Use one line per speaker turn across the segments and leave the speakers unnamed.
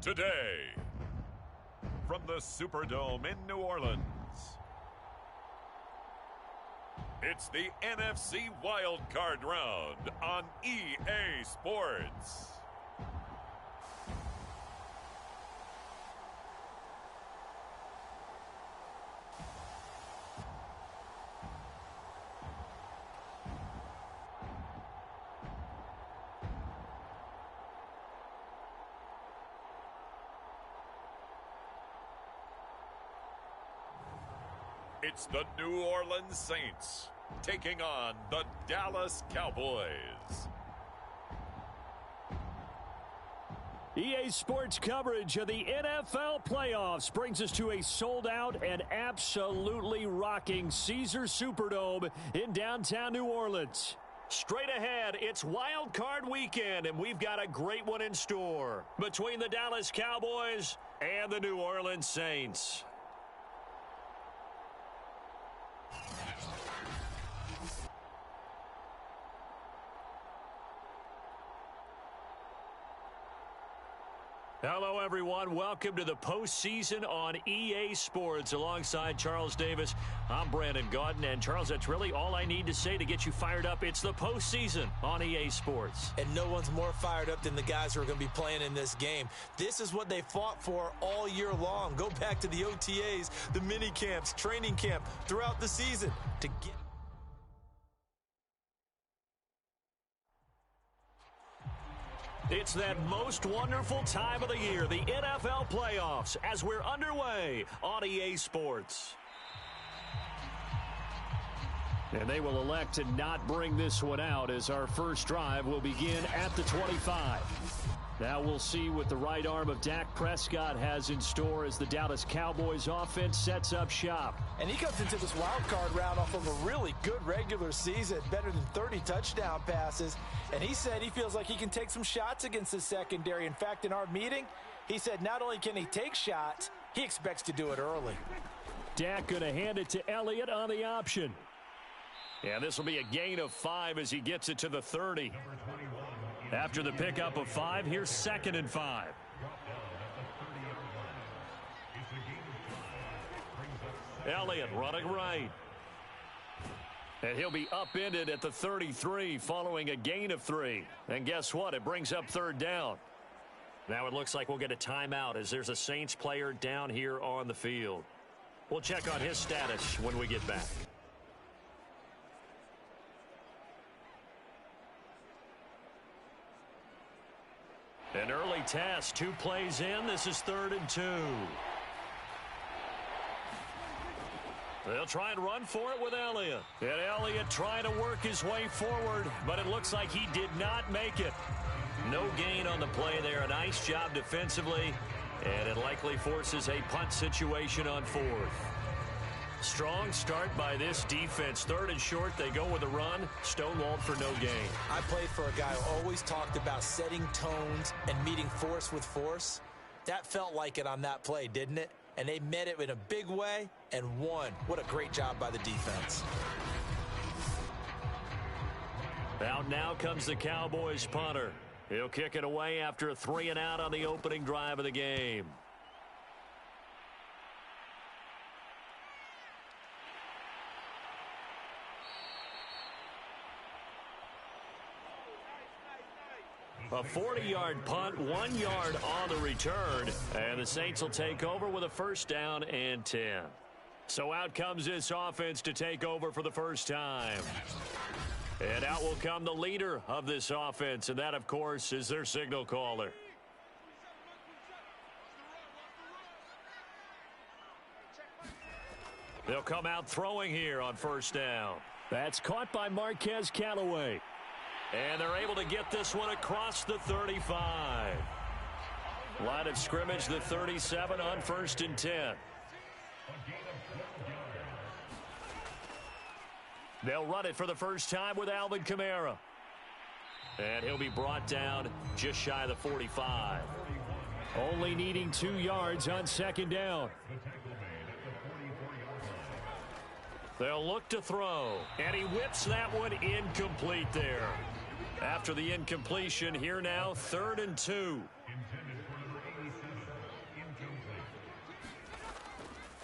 Today, from the Superdome in New Orleans, it's the NFC Wildcard round on EA Sports. It's the New Orleans Saints taking on the Dallas Cowboys.
EA Sports coverage of the NFL playoffs brings us to a sold-out and absolutely rocking Caesars Superdome in downtown New Orleans. Straight ahead, it's Wild Card weekend, and we've got a great one in store between the Dallas Cowboys and the New Orleans Saints. Hello, everyone. Welcome to the postseason on EA Sports. Alongside Charles Davis, I'm Brandon Gaudin. And, Charles, that's really all I need to say to get you fired up. It's the postseason on EA Sports.
And no one's more fired up than the guys who are going to be playing in this game. This is what they fought for all year long. Go back to the OTAs, the mini camps, training camp throughout the season to get...
It's that most wonderful time of the year, the NFL playoffs, as we're underway on EA Sports. And they will elect to not bring this one out as our first drive will begin at the 25. Now we'll see what the right arm of Dak Prescott has in store as the Dallas Cowboys offense sets up shop.
And he comes into this wild card round off of a really good regular season, better than 30 touchdown passes. And he said he feels like he can take some shots against the secondary. In fact, in our meeting, he said not only can he take shots, he expects to do it early.
Dak going to hand it to Elliott on the option. And this will be a gain of 5 as he gets it to the 30. After the pickup of 5, here's 2nd and 5. Elliott running right. And he'll be upended at the 33 following a gain of 3. And guess what? It brings up 3rd down. Now it looks like we'll get a timeout as there's a Saints player down here on the field. We'll check on his status when we get back. An early test, 2 plays in. This is 3rd and 2. They'll try and run for it with Elliott. And Elliott trying to work his way forward, but it looks like he did not make it. No gain on the play there. A nice job defensively, and it likely forces a punt situation on 4th. Strong start by this defense. 3rd and short, they go with a run. Stonewalled for no gain.
I played for a guy who always talked about setting tones and meeting force with force. That felt like it on that play, didn't it? And they met it in a big way and won. What a great job by the defense.
Out now comes the Cowboys punter. He'll kick it away after a 3 and out on the opening drive of the game. A 40-yard punt, 1 yard on the return, and the Saints will take over with a 1st down and 10. So out comes this offense to take over for the first time. And out will come the leader of this offense, and that, of course, is their signal caller. They'll come out throwing here on 1st down. That's caught by Marquez Callaway. And they're able to get this one across the 35. Line of scrimmage, the 37 on 1st and 10. They'll run it for the first time with Alvin Kamara. And he'll be brought down just shy of the 45. Only needing 2 yards on 2nd down. They'll look to throw. And he whips that one incomplete there. After the incompletion, here now, 3rd and 2.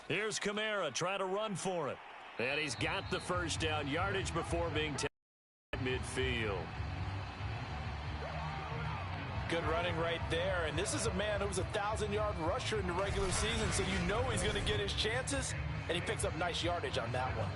Here's Kamara trying to run for it. And he's got the first down, yardage before being taken at midfield.
Good running right there. And this is a man who was a 1,000-yard rusher in the regular season, so you know he's going to get his chances. And he picks up nice yardage on that one.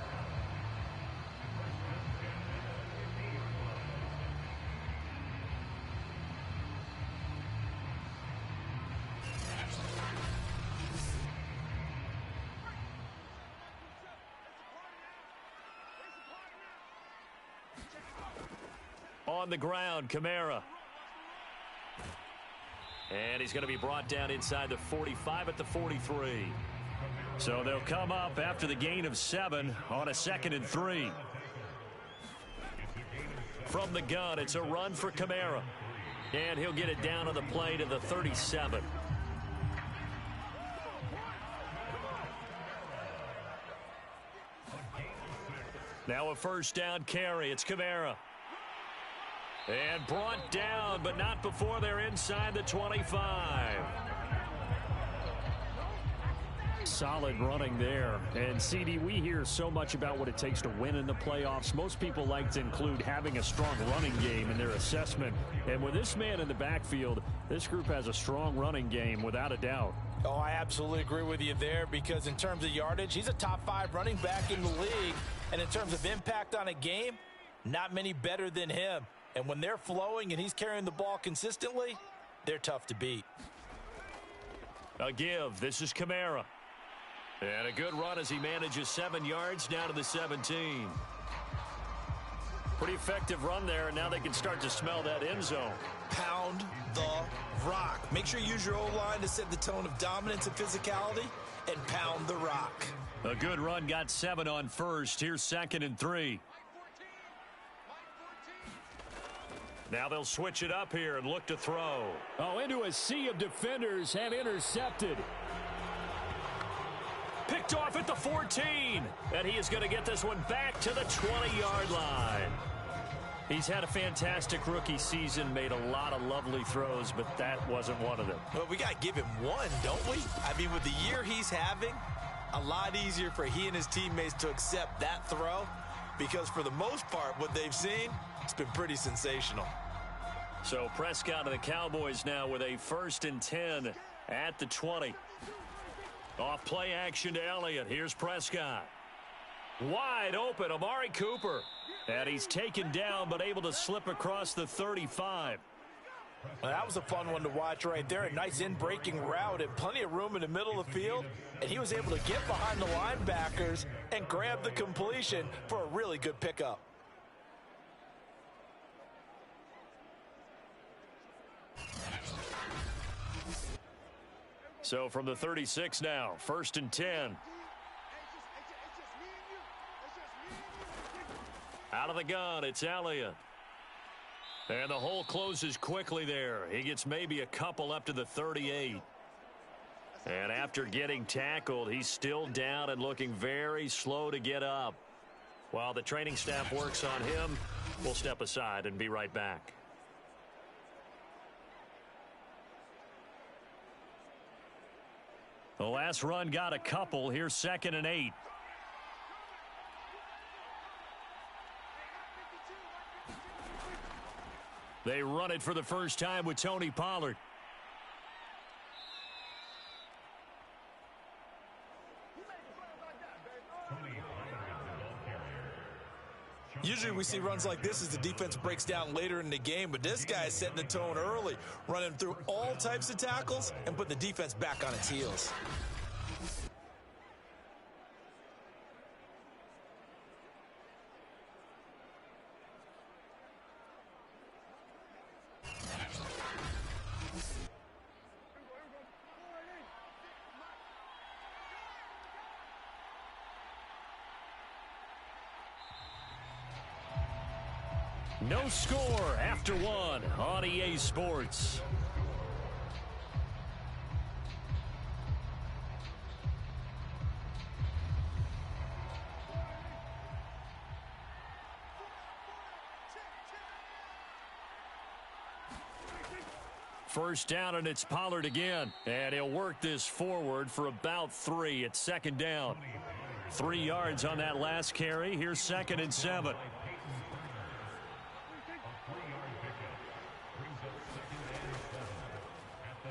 On the ground, Kamara. And he's going to be brought down inside the 45 at the 43. So they'll come up after the gain of 7 on a 2nd and 3. From the gun, it's a run for Kamara. And he'll get it down on the play to the 37. Now a first down carry. It's Kamara. And brought down, but not before they're inside the 25.
Solid running there. And, CD, we hear so much about what it takes to win in the playoffs. Most people like to include having a strong running game in their assessment. And with this man in the backfield, this group has a strong running game without a doubt.
Oh, I absolutely agree with you there, because in terms of yardage, he's a top 5 running back in the league. And in terms of impact on a game, not many better than him. And when they're flowing and he's carrying the ball consistently, they're tough to beat.
A give. This is Kamara. And a good run as he manages 7 yards down to the 17. Pretty effective run there, and now they can start to smell that end zone.
Pound the rock. Make sure you use your O-line to set the tone of dominance and physicality, and pound the rock.
A good run, got 7 on first. Here's 2nd and 3. Now they'll switch it up here and look to throw.
Oh, into a sea of defenders and intercepted.
Picked off at the 14. And he is going to get this one back to the 20-yard line. He's had a fantastic rookie season, made a lot of lovely throws, but that wasn't one of them.
Well, we got to give him one, don't we? I mean, with the year he's having, a lot easier for he and his teammates to accept that throw, because for the most part, what they've seen, it's been pretty sensational.
So Prescott and the Cowboys now with a 1st and 10 at the 20. Off play action to Elliott. Here's Prescott. Wide open, Amari Cooper. And he's taken down, but able to slip across the 35.
Well, that was a fun one to watch right there. A nice in-breaking route and plenty of room in the middle of the field. And he was able to get behind the linebackers and grab the completion for a really good pickup.
So from the 36 now, 1st and 10. Out of the gun, it's Elliott. And the hole closes quickly there. He gets maybe a couple up to the 38. And after getting tackled, he's still down and looking very slow to get up. While the training staff works on him, we'll step aside and be right back. The last run got a couple. Here's 2nd and 8. They run it for the first time with Tony Pollard.
Usually we see runs like this as the defense breaks down later in the game, but this guy is setting the tone early, running through all types of tackles and putting the defense back on its heels.
No score after 1 on EA Sports. First down, and it's Pollard again. And he'll work this forward for about 3. It's second down. 3 yards on that last carry. Here's 2nd and 7.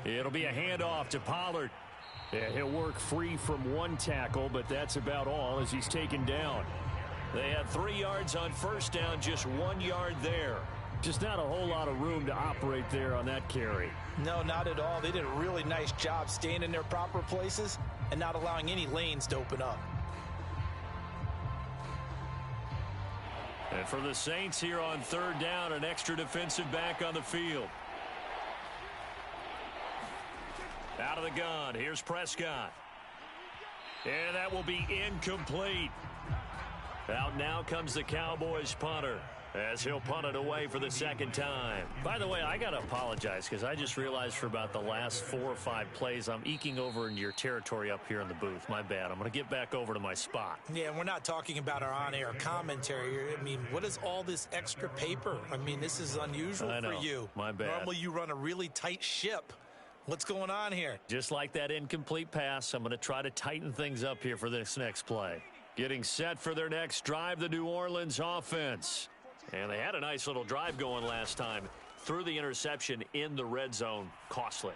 It'll be a handoff to Pollard.
Yeah, he'll work free from 1 tackle, but that's about all as he's taken down.
They had 3 yards on first down, just 1 yard there.
Just not a whole lot of room to operate there on that carry.
No, not at all. They did a really nice job staying in their proper places and not allowing any lanes to open up.
And for the Saints here on 3rd down, an extra defensive back on the field. Out of the gun, here's Prescott. And that will be incomplete. Out now comes the Cowboys punter, as he'll punt it away for the 2nd time. By the way, I got to apologize because I just realized for about the last 4 or 5 plays, I'm eking over into your territory up here in the booth. My bad. I'm going to get back over to my spot.
Yeah, we're not talking about our on-air commentary. I mean, what is all this extra paper? I mean, this is unusual for you.
My bad.
Normally you run a really tight ship. What's going on here?
Just like that incomplete pass, I'm going to try to tighten things up here for this next play. Getting set for their next drive, the New Orleans offense. And they had a nice little drive going last time. Threw the interception in the red zone. Costly.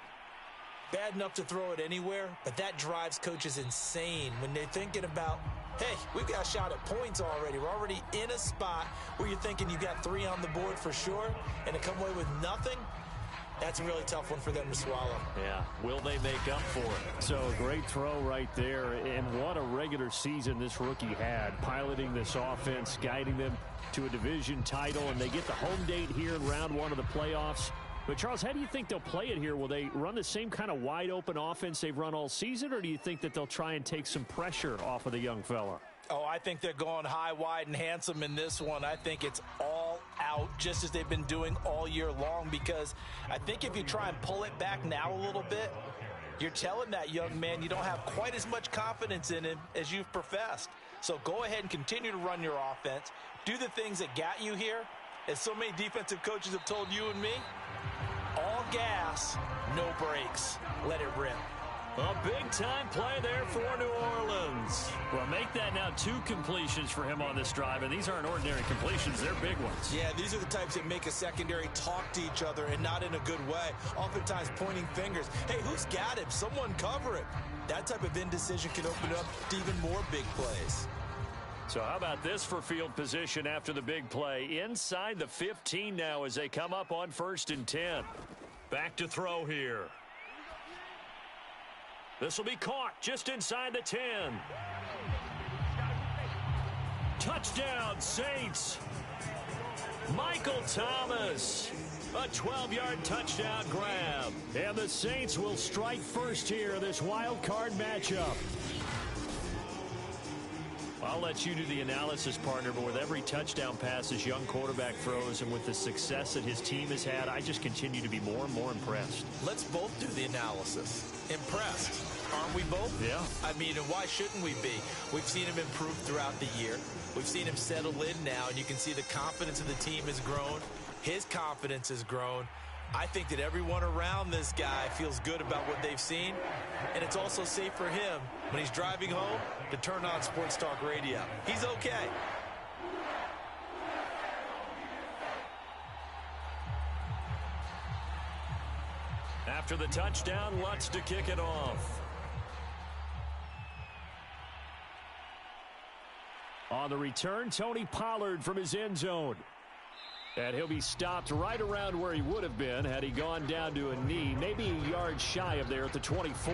Bad enough to throw it anywhere, but that drives coaches insane when they're thinking about, hey, we've got a shot at points already. We're already in a spot where you're thinking you got 3 on the board for sure, and to come away with nothing, that's a really tough one for them to swallow.
Yeah. Will they make up for it?
So a great throw right there. And what a regular season this rookie had, piloting this offense, guiding them to a division title. And they get the home date here in round 1 of the playoffs. But, Charles, how do you think they'll play it here? Will they run the same kind of wide-open offense they've run all season, or do you think that they'll try and take some pressure off of the young fella?
Oh, I think they're going high, wide, and handsome in this one. I think it's all out, just as they've been doing all year long, because I think if you try and pull it back now a little bit, you're telling that young man you don't have quite as much confidence in him as you've professed. So go ahead and continue to run your offense. Do the things that got you here. As so many defensive coaches have told you and me, all gas, no brakes. Let it rip.
A big-time play there for New Orleans. Well, make that now 2 completions for him on this drive, and these aren't ordinary completions. They're big ones.
Yeah, these are the types that make a secondary talk to each other and not in a good way. Oftentimes pointing fingers. Hey, who's got him? Someone cover it. That type of indecision can open up to even more big plays.
So how about this for field position after the big play? Inside the 15 now as they come up on 1st and 10. Back to throw here. This will be caught just inside the 10. Touchdown, Saints. Michael Thomas. A 12-yard touchdown grab.
And the Saints will strike first here in this wild card matchup.
I'll let you do the analysis, partner, but with every touchdown pass this young quarterback throws and with the success that his team has had, I just continue to be more and more impressed.
Let's both do the analysis. Impressed. Aren't we both?
Yeah.
I mean, and why shouldn't we be? We've seen him improve throughout the year. We've seen him settle in now, and you can see the confidence of the team has grown. His confidence has grown. I think that everyone around this guy feels good about what they've seen, and it's also safe for him when he's driving home to turn on Sports Talk Radio. He's okay.
After the touchdown, Lutz to kick it off.
On the return, Tony Pollard from his end zone. And he'll be stopped right around where he would have been had he gone down to a knee, maybe a yard shy of there at the 24.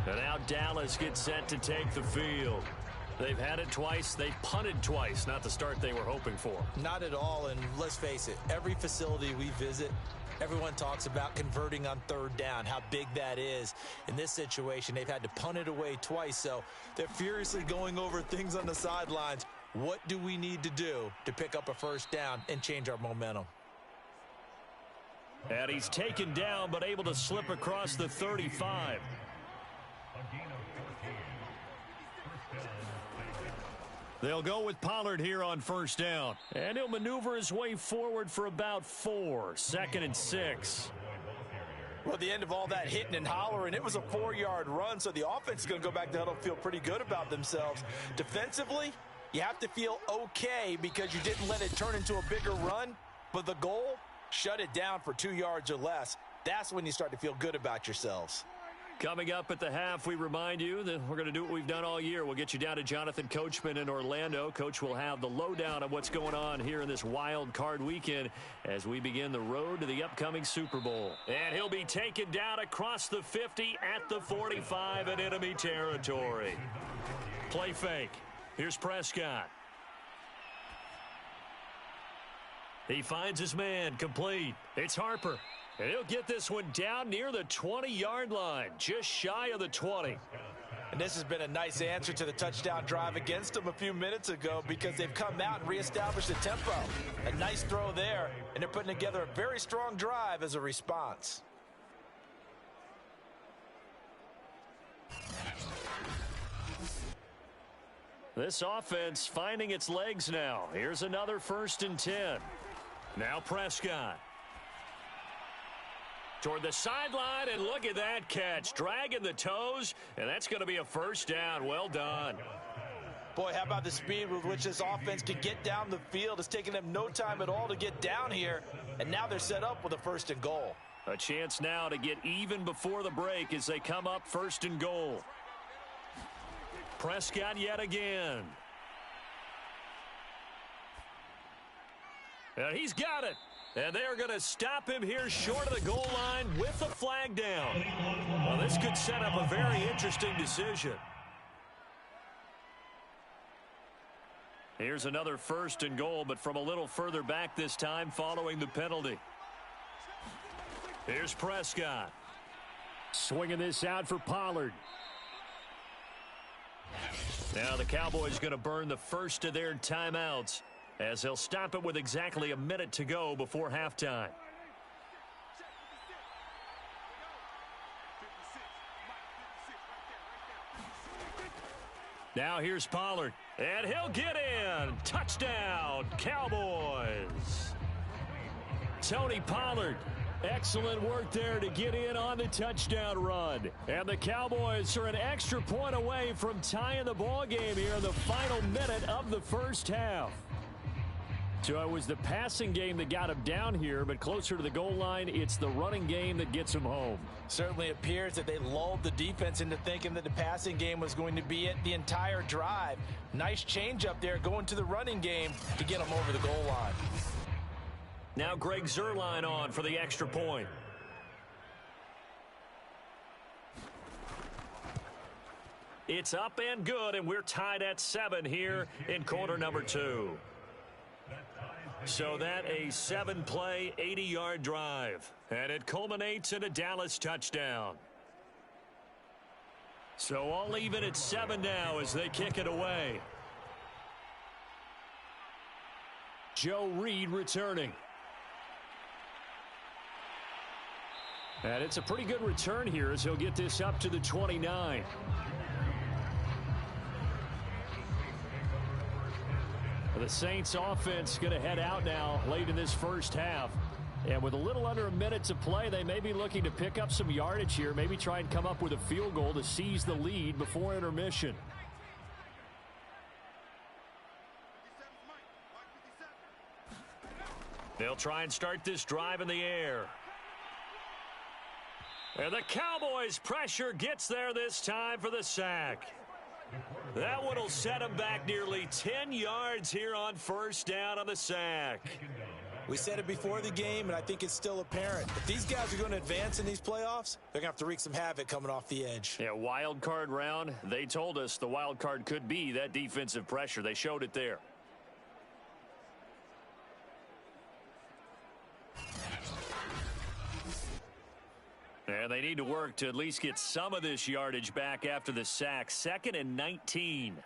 And now Dallas gets set to take the field. They've had it twice. They've punted twice. Not the start they were hoping for.
Not at all, and let's face it, every facility we visit, everyone talks about converting on 3rd down, how big that is. In this situation, they've had to punt it away twice, so they're furiously going over things on the sidelines. What do we need to do to pick up a 1st down and change our momentum?
And he's taken down but able to slip across the 35. They'll go with Pollard here on first down. And he'll maneuver his way forward for about 4. 2nd and 6.
Well, at the end of all that hitting and hollering, it was a 4-yard run, so the offense is going to go back to huddle and feel pretty good about themselves. Defensively, you have to feel okay because you didn't let it turn into a bigger run, but the goal, shut it down for 2 yards or less. That's when you start to feel good about yourselves.
Coming up at the half, we remind you that we're going to do what we've done all year. We'll get you down to Jonathan Coachman in Orlando. Coach will have the lowdown of what's going on here in this wild card weekend as we begin the road to the upcoming Super Bowl. And he'll be taken down across the 50 at the 45 in enemy territory. Play fake. Here's Prescott. He finds his man, complete. It's Harper. And he'll get this one down near the 20-yard line, just shy of the 20.
And this has been a nice answer to the touchdown drive against them a few minutes ago because they've come out and reestablished the tempo. A nice throw there, and they're putting together a very strong drive as a response.
This offense finding its legs now. Here's another 1st and 10. Now Prescott. Toward the sideline, and look at that catch. Dragging the toes, and that's going to be a first down. Well done.
Boy, how about the speed with which this offense can get down the field? It's taking them no time at all to get down here, and now they're set up with a 1st and goal.
A chance now to get even before the break as they come up 1st and goal. Prescott yet again. And he's got it. And they're going to stop him here short of the goal line with the flag down. Well, this could set up a very interesting decision. Here's another 1st and goal, but from a little further back this time following the penalty. Here's Prescott.
Swinging this out for Pollard.
Now the Cowboys going to burn the first of their timeouts as they'll stop it with exactly a minute to go before halftime. Now here's Pollard, and he'll get in. Touchdown, Cowboys. Tony Pollard, excellent work there to get in on the touchdown run. And the Cowboys are an extra point away from tying the ball game here in the final minute of the first half. So it was the passing game that got him down here, but closer to the goal line, it's the running game that gets him home.
Certainly appears that they lulled the defense into thinking that the passing game was going to be it the entire drive. Nice change up there going to the running game to get them over the goal line.
Now Greg Zuerlein on for the extra point. It's up and good, and we're tied at 7 here in quarter number 2. So that a 7-play, 80-yard drive. And it culminates in a Dallas touchdown. So all even at 7 now as they kick it away.
Joe Reed returning. And it's a pretty good return here as he'll get this up to the 29. The Saints offense going to head out now late in this first half. And with a little under a minute to play, they may be looking to pick up some yardage here, maybe try and come up with a field goal to seize the lead before intermission.
They'll try and start this drive in the air. And the Cowboys' pressure gets there this time for the sack. That one will set them back nearly 10 yards here on first down on the sack.
We said it before the game, and I think it's still apparent. If these guys are going to advance in these playoffs, they're going to have to wreak some havoc coming off the edge.
Yeah, wild card round. They told us the wild card could be that defensive pressure. They showed it there. And they need to work to at least get some of this yardage back after the sack. 2nd and 19.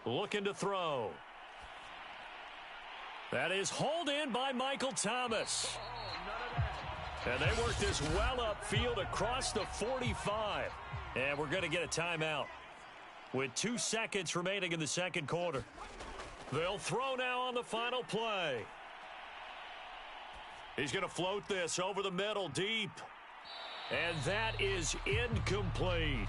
Looking to throw. That is hauled in by Michael Thomas. And they work this well upfield across the 45. And we're going to get a timeout with 2 seconds remaining in the second quarter. They'll throw now on the final play. He's going to float this over the middle deep. And that is incomplete.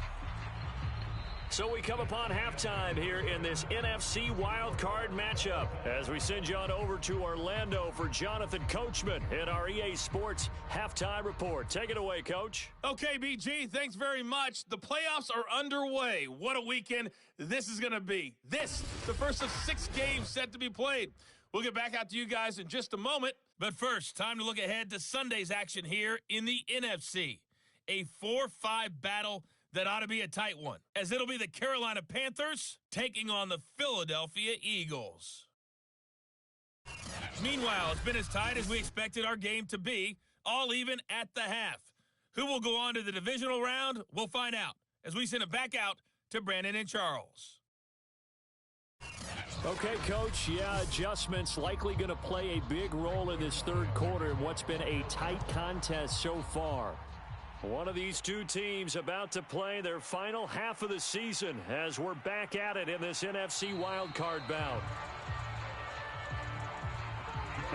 So we come upon halftime here in this NFC Wildcard matchup as we send you on over to Orlando for Jonathan Coachman in our EA Sports Halftime Report. Take it away, Coach.
Okay, BG, thanks very much. The playoffs are underway. What a weekend this is going to be. The first of 6 games set to be played. We'll get back out to you guys in just a moment. But first, time to look ahead to Sunday's action here in the NFC. A 4-5 battle that ought to be a tight one, as it'll be the Carolina Panthers taking on the Philadelphia Eagles. Meanwhile, it's been as tight as we expected our game to be, all even at the half. Who will go on to the divisional round? We'll find out as we send it back out to Brandon and Charles.
Okay, Coach, adjustments likely going to play a big role in this third quarter in what's been a tight contest so far. One of these two teams about to play their final half of the season as we're back at it in this NFC wildcard bout.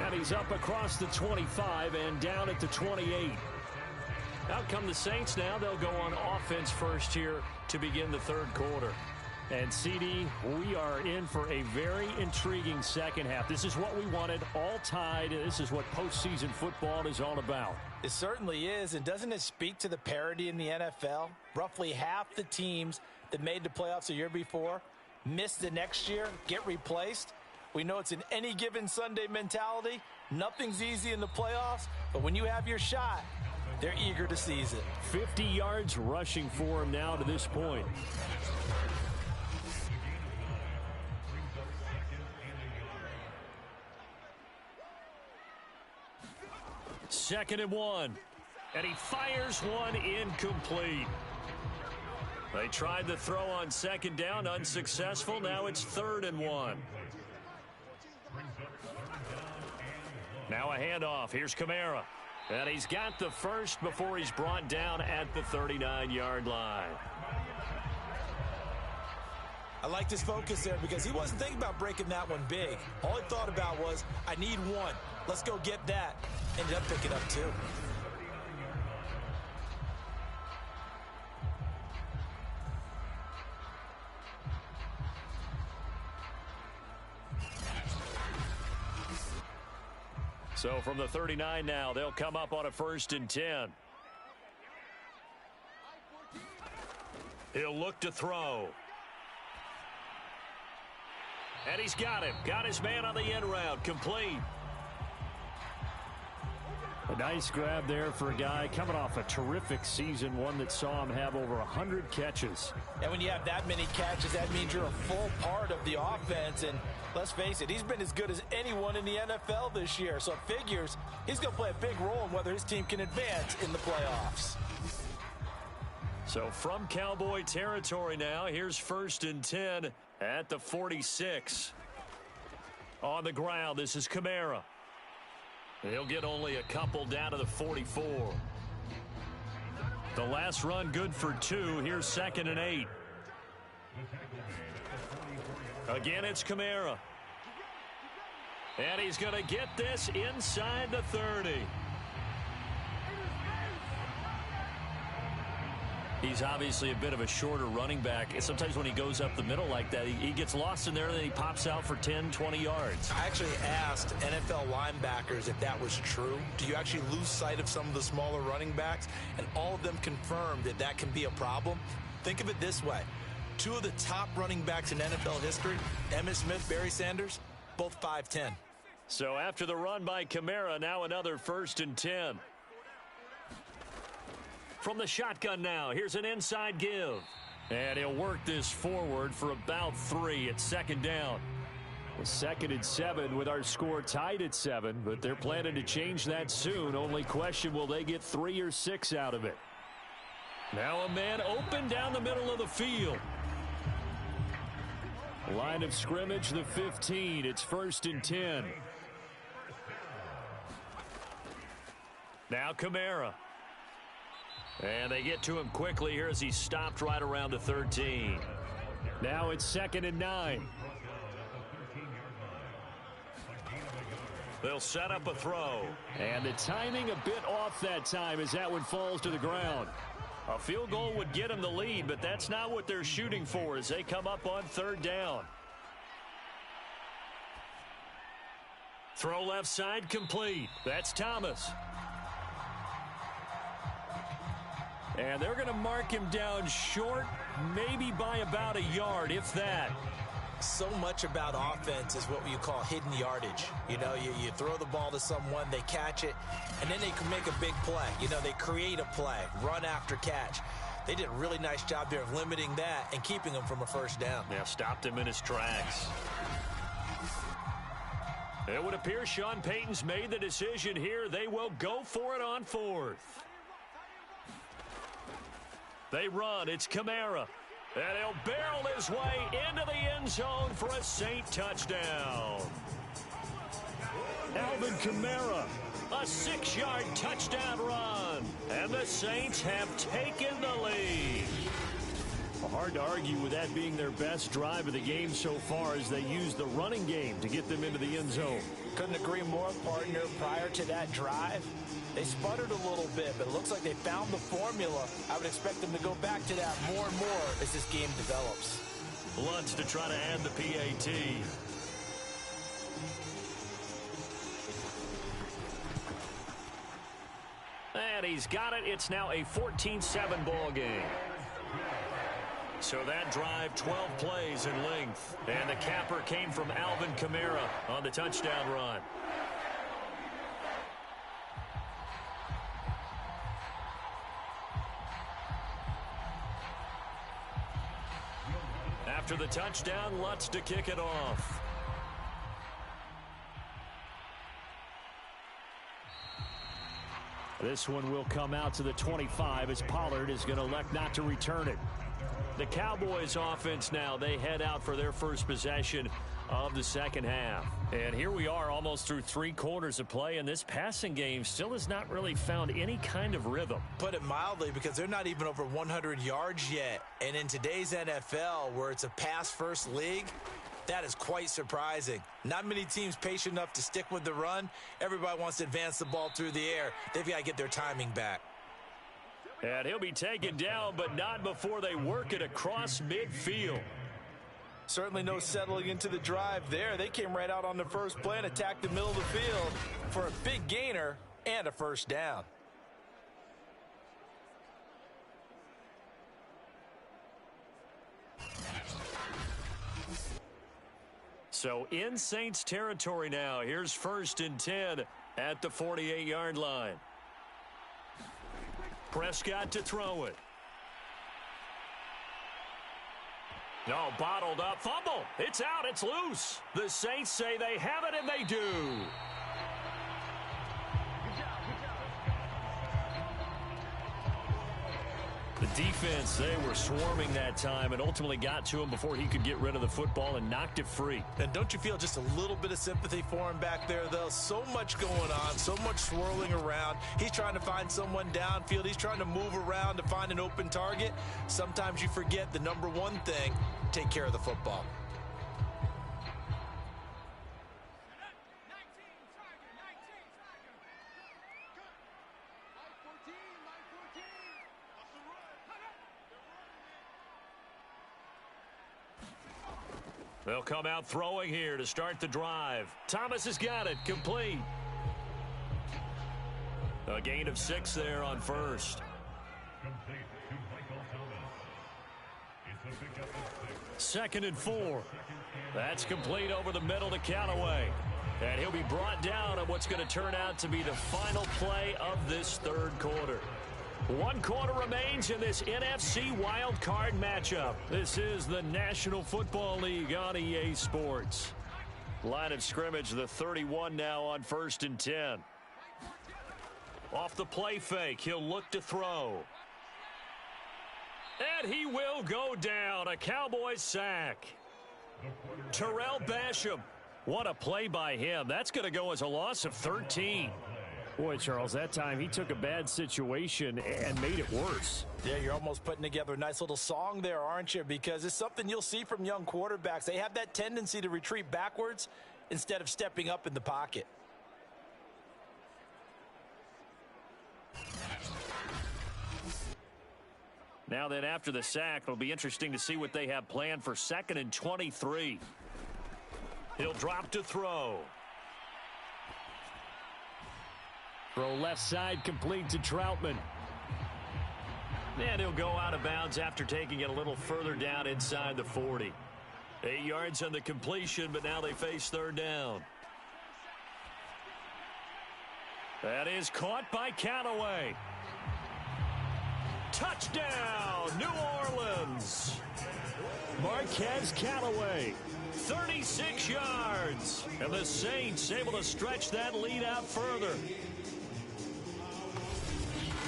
And he's up across the 25 and down at the 28. Out come the Saints now. They'll go on offense first here to begin the third quarter. And, CD, we are in for a very intriguing second half. This is what we wanted, all tied. This is what postseason football is all about.
It certainly is, and doesn't it speak to the parity in the NFL? Roughly half the teams that made the playoffs the year before miss the next year, get replaced. We know it's an any given Sunday mentality. Nothing's easy in the playoffs, but when you have your shot, they're eager to seize it.
50 yards rushing for him now to this point. Second and 1. And he fires one incomplete. They tried the throw on second down, unsuccessful. Now it's 3rd and 1. Now a handoff. Here's Kamara. And he's got the first before he's brought down at the 39-yard line.
I liked his focus there because he wasn't thinking about breaking that one big. All he thought about was, I need one. Let's go get that. Ended up picking up 2.
So from the 39 now, they'll come up on a 1st and 10. He'll look to throw. And he's got him. Got his man on the end route. Complete. A nice grab there for a guy coming off a terrific season, one that saw him have over 100 catches.
And when you have that many catches, that means you're a full part of the offense. And let's face it, he's been as good as anyone in the NFL this year. So it figures he's going to play a big role in whether his team can advance in the playoffs.
So from Cowboy territory now, here's 1st and 10 at the 46. On the ground, this is Kamara. He'll get only a couple down to the 44. The last run good for 2. Here's 2nd and 8. Again, it's Kamara. And he's going to get this inside the 30. He's obviously a bit of a shorter running back. Sometimes when he goes up the middle like that, he gets lost in there and then he pops out for 10, 20 yards.
I actually asked NFL linebackers if that was true. Do you actually lose sight of some of the smaller running backs? And all of them confirmed that that can be a problem. Think of it this way. 2 of the top running backs in NFL history, Emmitt Smith, Barry Sanders, both 5'10".
So after the run by Kamara, now another 1st and 10. From the shotgun now, here's an inside give. And he'll work this forward for about 3 at 2nd down.
Well, 2nd and 7 with our score tied at 7, but they're planning to change that soon. Only question, will they get 3 or 6 out of it? Now a man open down the middle of the field. Line of scrimmage, the 15. It's 1st and 10.
Now Kamara. And they get to him quickly here as he stopped right around the 13.
Now it's 2nd and 9.
They'll set up a throw.
And the timing a bit off that time as that one falls to the ground.
A field goal would get them the lead, but that's not what they're shooting for as they come up on 3rd down. Throw left side complete. That's Thomas.
And they're going to mark him down short, maybe by about a yard, if that.
So much about offense is what you call hidden yardage. You know, you throw the ball to someone, they catch it, and then they can make a big play. You know, they create a play, run after catch. They did a really nice job there of limiting that and keeping him from a 1st down.
Yeah, stopped him in his tracks. It would appear Sean Payton's made the decision here. They will go for it on 4th. They run. It's Kamara. And he'll barrel his way into the end zone for a Saint touchdown.
Alvin Kamara.
A 6-yard touchdown run. And the Saints have taken the lead.
Well, hard to argue with that being their best drive of the game so far as they used the running game to get them into the end zone.
Couldn't agree more, partner. Prior to that drive, they sputtered a little bit, but it looks like they found the formula. I would expect them to go back to that more and more as this game develops.
Lutz to try to add the PAT. And he's got it. It's now a 14-7 ball game. So that drive, 12 plays in length. And the capper came from Alvin Kamara on the touchdown run. After the touchdown, Lutz to kick it off.
This one will come out to the 25 as Pollard is going to elect not to return it.
The Cowboys offense now, they head out for their first possession of the 2nd half. And here we are almost through 3 quarters of play, and this passing game still has not really found any kind of rhythm.
Put it mildly, because they're not even over 100 yards yet. And in today's NFL, where it's a pass-first league, that is quite surprising. Not many teams patient enough to stick with the run. Everybody wants to advance the ball through the air. They've got to get their timing back.
And he'll be taken down, but not before they work it across midfield.
Certainly no settling into the drive there. They came right out on the first play and attacked the middle of the field for a big gainer and a 1st down.
So in Saints territory now. Here's 1st and 10 at the 48-yard line. Prescott to throw it. No, bottled up. Fumble. It's out. It's loose. The Saints say they have it, and they do. The defense, they were swarming that time and ultimately got to him before he could get rid of the football and knocked it free.
And don't you feel just a little bit of sympathy for him back there, though? So much going on, so much swirling around. He's trying to find someone downfield. He's trying to move around to find an open target. Sometimes you forget the number one thing, take care of the football.
They'll come out throwing here to start the drive. Thomas has got it. Complete. A gain of 6 there on 1st. 2nd and 4. That's complete over the middle to Callaway. And he'll be brought down on what's going to turn out to be the final play of this 3rd quarter. 1 quarter remains in this NFC Wildcard matchup. This is the National Football League on EA Sports. Line of scrimmage, the 31 now on 1st and 10. Off the play fake, he'll look to throw. And he will go down. A Cowboys sack. Terrell Basham. What a play by him. That's going to go as a loss of 13.
Boy, Charles, that time he took a bad situation and made it worse.
Yeah, you're almost putting together a nice little song there, aren't you? Because it's something you'll see from young quarterbacks. They have that tendency to retreat backwards instead of stepping up in the pocket.
Now then, after the sack, it'll be interesting to see what they have planned for 2nd and 23. He'll drop to throw.
Throw left side complete to Troutman.
And he'll go out of bounds after taking it a little further down inside the 40. 8 yards on the completion, but now they face 3rd down. That is caught by Callaway. Touchdown, New Orleans.
Marquez Callaway.
36 yards. And the Saints able to stretch that lead out further.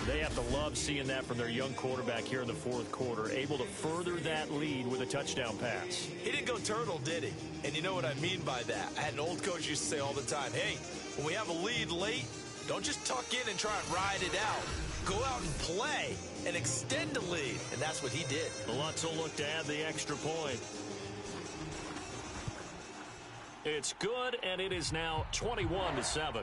They have to love seeing that from their young quarterback here in the 4th quarter, able to further that lead with a touchdown pass.
He didn't go turtle, did he? And you know what I mean by that. I had an old coach used to say all the time, hey, when we have a lead late, don't just tuck in and try and ride it out. Go out and play and extend the lead. And that's what he did.
Lutz will look to add the extra point. It's good, and it is now 21-7.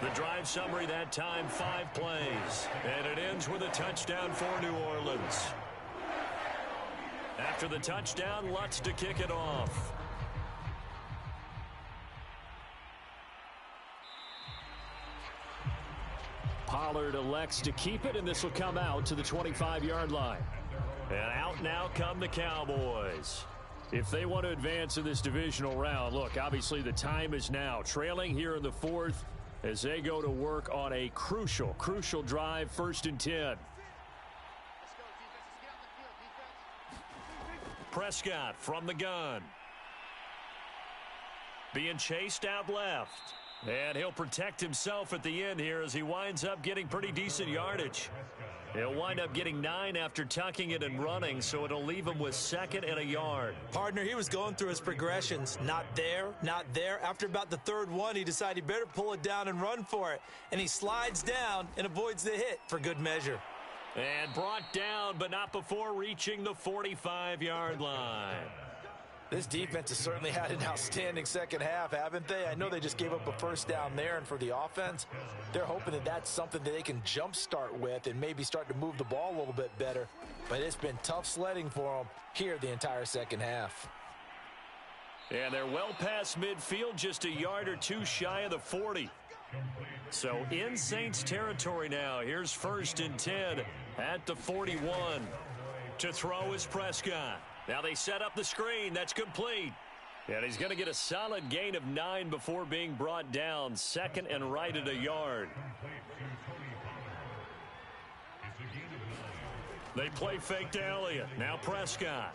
The drive summary that time, 5 plays. And it ends with a touchdown for New Orleans. After the touchdown, Lutz to kick it off.
Pollard elects to keep it, and this will come out to the 25-yard line.
And out now come the Cowboys.
If they want to advance in this divisional round, look, obviously the time is now. Trailing here in the 4th as they go to work on a crucial drive, 1st and 10.
Prescott from the gun. Being chased out left. And he'll protect himself at the end here as he winds up getting pretty decent yardage. He'll wind up getting 9 after tucking it and running, so it'll leave him with 2nd and a yard.
Partner, he was going through his progressions. Not there, not there. After about the 3rd one, he decided he better pull it down and run for it. And he slides down and avoids the hit for good measure.
And brought down, but not before reaching the 45-yard line.
This defense has certainly had an outstanding second half, haven't they? I know they just gave up a 1st down there, and for the offense, they're hoping that that's something that they can jumpstart with and maybe start to move the ball a little bit better. But it's been tough sledding for them here the entire second half.
And they're well past midfield, just a yard or 2 shy of the 40. So in Saints territory now. Here's 1st and 10 at the 41. To throw is Prescott. Now they set up the screen. That's complete. And he's going to get a solid gain of 9 before being brought down. 2nd and right at a yard. They play fake to Elliott. Now Prescott.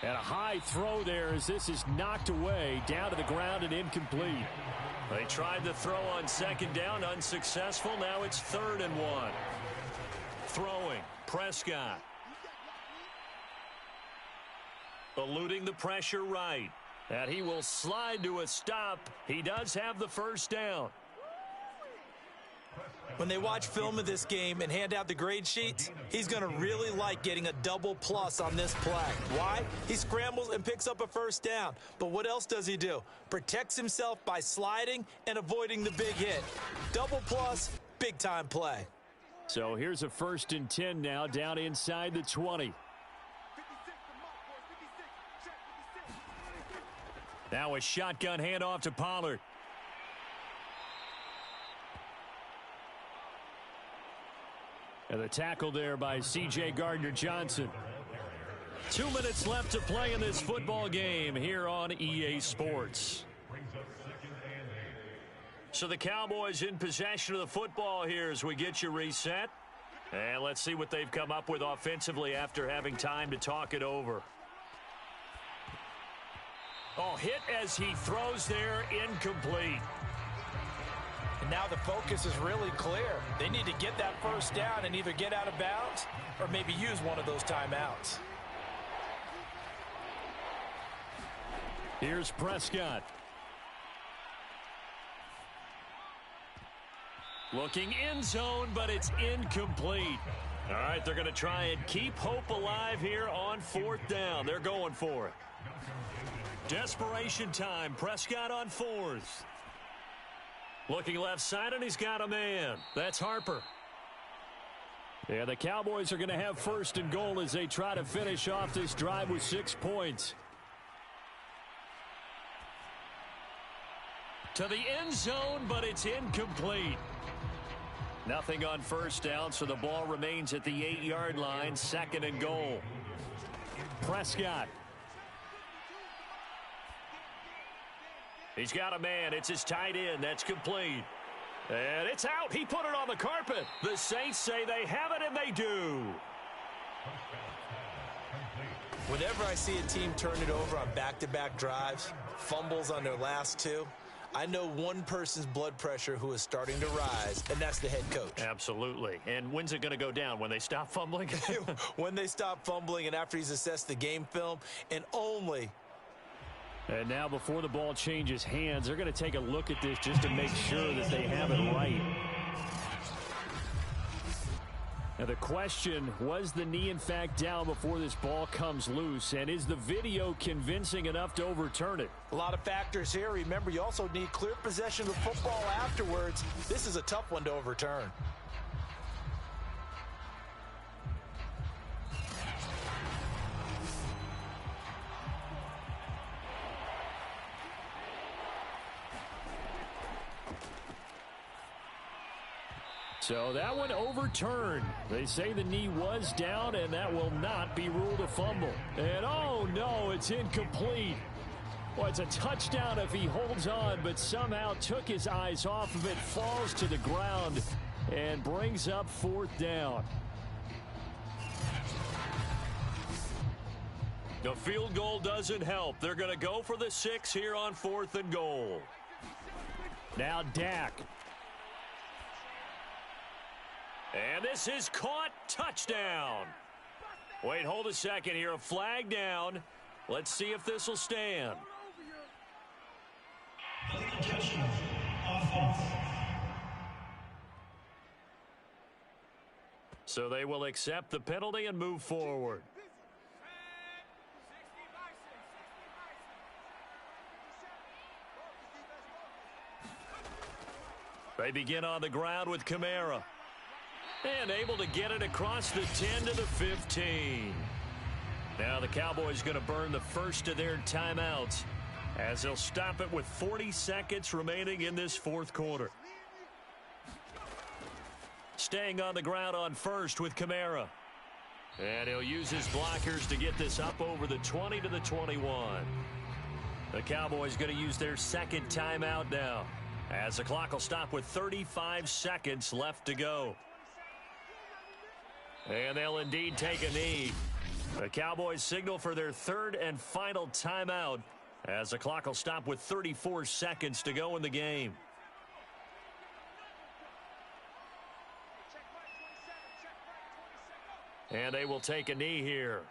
And a high throw there as this is knocked away, down to the ground and incomplete.
They tried the throw on 2nd down, unsuccessful. Now it's 3rd and 1. Throwing, Prescott. Eluding the pressure right. And he will slide to a stop. He does have the 1st down.
When they watch film of this game and hand out the grade sheets, he's going to really like getting a double plus on this play. Why? He scrambles and picks up a 1st down. But what else does he do? Protects himself by sliding and avoiding the big hit. Double plus, big time play.
So here's a 1st and 10 now, down inside the 20.
Now a shotgun handoff to Pollard.
And the tackle there by C.J. Gardner-Johnson.
2 minutes left to play in this football game here on EA Sports. So the Cowboys in possession of the football here as we get you reset. And let's see what they've come up with offensively after having time to talk it over. Oh, hit as he throws there, incomplete.
And now the focus is really clear. They need to get that 1st down and either get out of bounds or maybe use one of those timeouts.
Here's Prescott. Looking end zone, but it's incomplete. All right, they're going to try and keep hope alive here on 4th down. They're going for it. Desperation time. Prescott on 4th. Looking left side, and he's got a man. That's Harper. Yeah, the Cowboys are going to have 1st and goal as they try to finish off this drive with 6 points. To the end zone, but it's incomplete. Nothing on 1st down, so the ball remains at the 8-yard line. 2nd and goal. Prescott. He's got a man. It's his tight end. That's complete. And it's out. He put it on the carpet. The Saints say they have it, and they do.
Whenever I see a team turn it over on back-to-back drives, fumbles on their last 2, I know one person's blood pressure who is starting to rise, and that's the head coach.
Absolutely. And when's it going to go down? When they stop fumbling?
When they stop fumbling and after he's assessed the game film, and only.
And now before the ball changes hands, they're going to take a look at this just to make sure that they have it right. Now the question, was the knee in fact down before this ball comes loose? And is the video convincing enough to overturn it?
A lot of factors here. Remember, you also need clear possession of the football afterwards. This is a tough one to overturn.
So that one overturned. They say the knee was down, and that will not be ruled a fumble. And oh no, it's incomplete. Well, it's a touchdown if he holds on, but somehow took his eyes off of it, falls to the ground, and brings up 4th down.
The field goal doesn't help. They're going to go for the 6 here on 4th and goal.
Now Dak.
And this is caught. Touchdown. Wait, hold a second here. A flag down. Let's see if this will stand. So they will accept the penalty and move forward. They begin on the ground with Kamara. And able to get it across the 10 to the 15. Now the Cowboys going to burn the first of their timeouts as they'll stop it with 40 seconds remaining in this 4th quarter. Staying on the ground on 1st with Kamara. And he'll use his blockers to get this up over the 20 to the 21. The Cowboys going to use their 2nd timeout now as the clock will stop with 35 seconds left to go. And they'll indeed take a knee. The Cowboys signal for their 3rd and final timeout as the clock will stop with 34 seconds to go in the game. And they will take a knee here.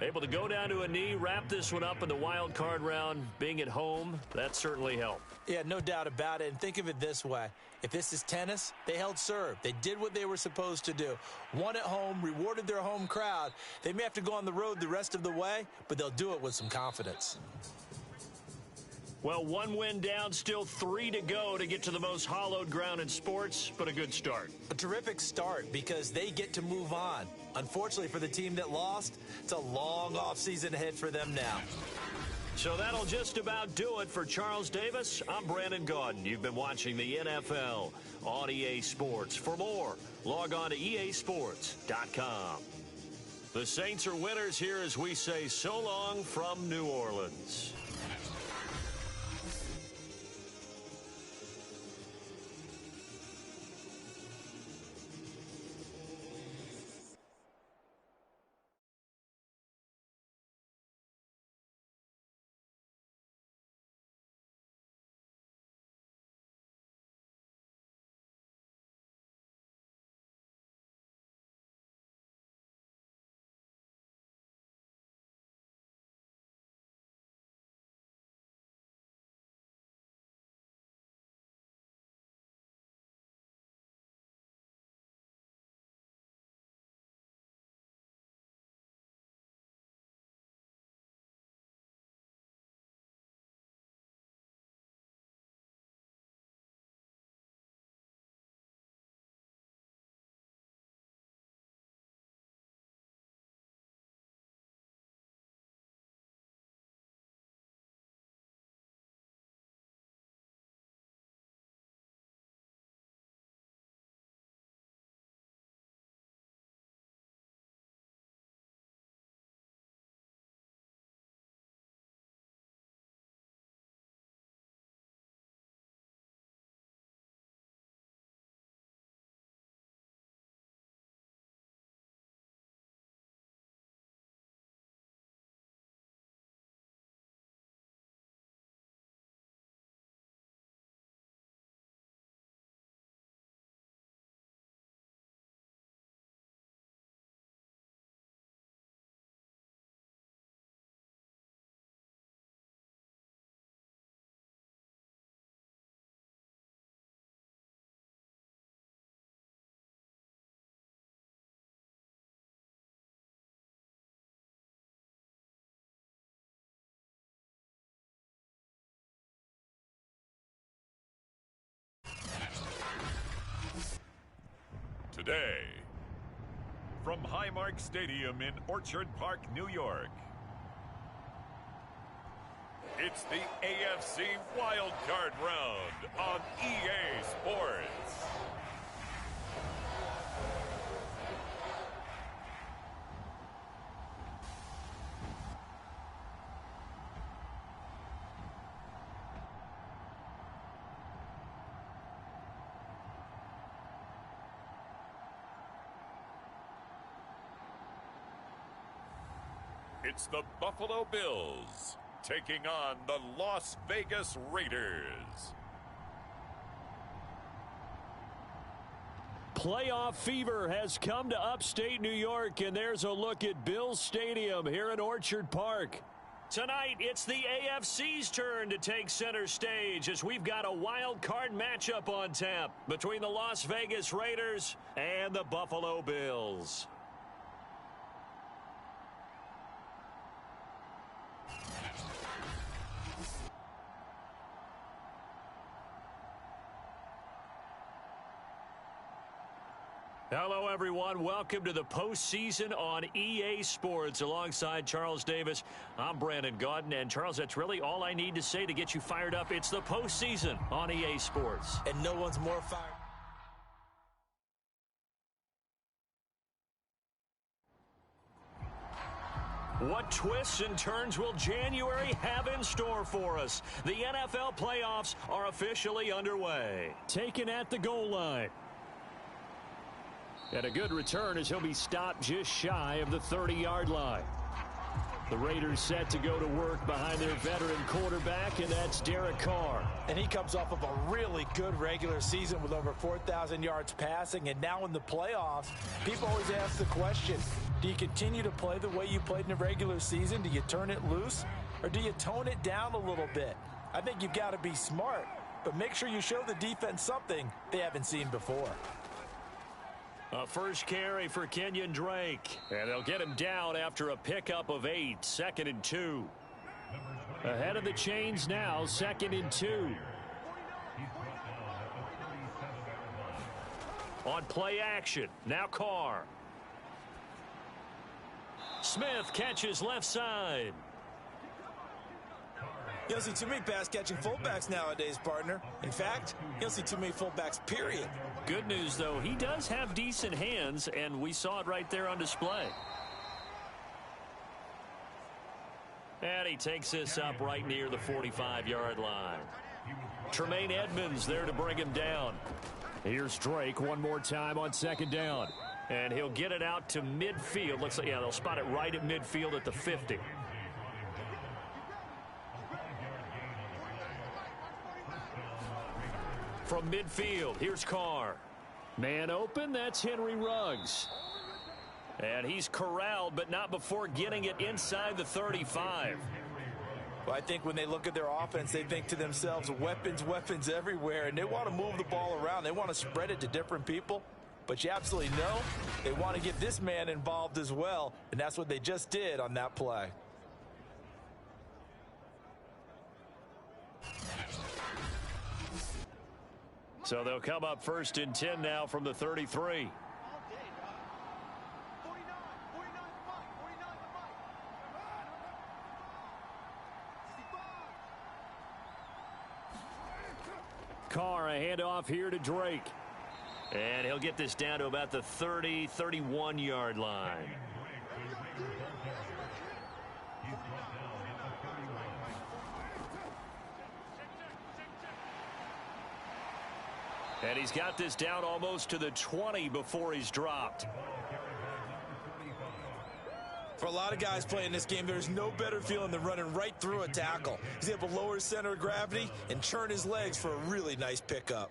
Able to go down to a knee, wrap this one up in the wild card round. Being at home, that certainly helped.
Yeah, no doubt about it. And think of it this way. If this is tennis, they held serve. They did what they were supposed to do. Won at home, rewarded their home crowd. They may have to go on the road the rest of the way, but they'll do it with some confidence.
Well, 1 win down, still 3 to go to get to the most hallowed ground in sports, but a good start.
A terrific start because they get to move on. Unfortunately for the team that lost, it's a long offseason ahead for them now.
So that'll just about do it for Charles Davis. I'm Brandon Gaudin. You've been watching the NFL on EA Sports. For more, log on to easports.com. The Saints are winners here as we say so long from New Orleans.
today. From Highmark Stadium in Orchard Park, New York, it's the AFC Wildcard round on EA Sports. It's the Buffalo Bills taking on the Las Vegas Raiders.
Playoff fever has come to upstate New York, and there's a look at Bills Stadium here in Orchard Park. Tonight, it's the AFC's turn to take center stage as we've got a wild card matchup on tap between the Las Vegas Raiders and the Buffalo Bills. Hello, everyone. Welcome to the postseason on EA Sports. Alongside Charles Davis, I'm Brandon Gaudin. And, Charles, that's really all I need to say to get you fired up. It's the postseason on EA Sports.
And no one's more fired.
What twists and turns will January have in store for us? The NFL playoffs are officially underway. Taken at the goal line. And a good return as he'll be stopped just shy of the 30-yard line. The Raiders set to go to work behind their veteran quarterback, and that's Derek Carr.
And he comes off of a really good regular season with over 4,000 yards passing. And now in the playoffs, people always ask the question, do you continue to play the way you played in the regular season? Do you turn it loose, or do you tone it down a little bit? I think you've got to be smart, but make sure you show the defense something they haven't seen before.
A first carry for Kenyon Drake. And they'll get him down after a pickup of 8. 2nd and 2. Ahead of the chains now. 2nd and 2. On play action. Now Carr. Smith catches left side.
You don't see too many pass-catching fullbacks nowadays, partner. In fact, you don't see too many fullbacks, period.
Good news, though, he does have decent hands, and we saw it right there on display. And he takes this up right near the 45-yard line. Tremaine Edmonds there to bring him down. Here's Drake one more time on 2nd down. And he'll get it out to midfield. Looks like, yeah, they'll spot it right at midfield at the 50. From midfield, here's Carr. Man open, that's Henry Ruggs. And he's corralled, but not before getting it inside the 35.
Well, I think when they look at their offense, they think to themselves, weapons, weapons everywhere, and they want to move the ball around. They want to spread it to different people. But you absolutely know they want to get this man involved as well, and that's what they just did on that play.
So they'll come up 1st and 10 now from the 33. Carr, a handoff here to Drake. And he'll get this down to about the 30, 31-yard line. And he's got this down almost to the 20 before he's dropped.
For a lot of guys playing this game, there's no better feeling than running right through a tackle. He's able to lower his center of gravity and churn his legs for a really nice pickup.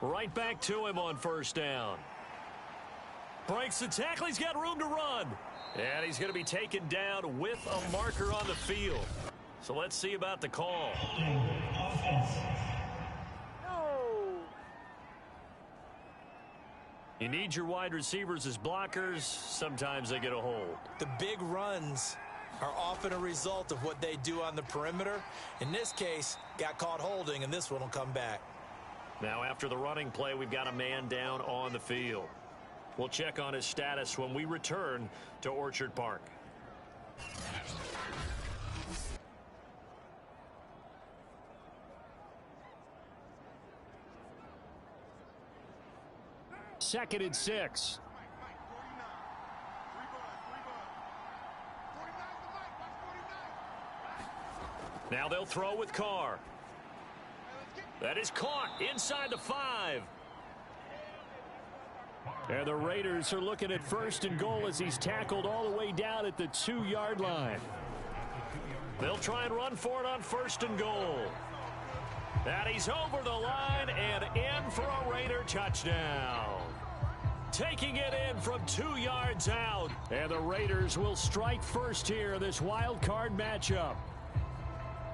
Right back to him on 1st down. Breaks the tackle. He's got room to run. And he's going to be taken down with a marker on the field. So let's see about the call.
You need your wide receivers as blockers. Sometimes they get a hold.
The big runs are often a result of what they do on the perimeter. In this case, got caught holding, and this one will come back.
Now, after the running play, we've got a man down on the field. We'll check on his status when we return to Orchard Park.
Second and 6.
Now they'll throw with Carr. That is caught inside the 5.
And the Raiders are looking at first and goal as he's tackled all the way down at the 2-yard line.
They'll try and run for it on first and goal. And he's over the line and in for a Raider touchdown. Taking it in from 2 yards out.
And the Raiders will strike first here in this wild card matchup.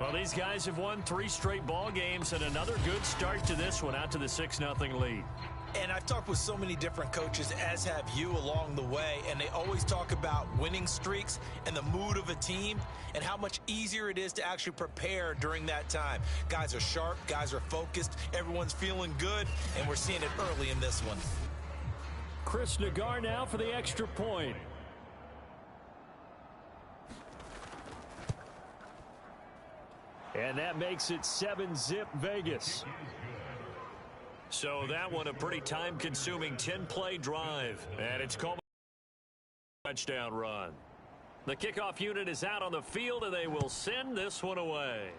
Well, these guys have won 3 straight ball games and another good start to this one out to the 6-0 lead.
And I've talked with so many different coaches, as have you, along the way, and they always talk about winning streaks and the mood of a team and how much easier it is to actually prepare during that time. Guys are sharp, guys are focused, everyone's feeling good, and we're seeing it early in this one.
Chris Nagar now for the extra point. And that makes it 7-zip Vegas.
So that one a pretty time-consuming 10-play drive. And it's called a touchdown run. The kickoff unit is out on the field, and they will send this one away.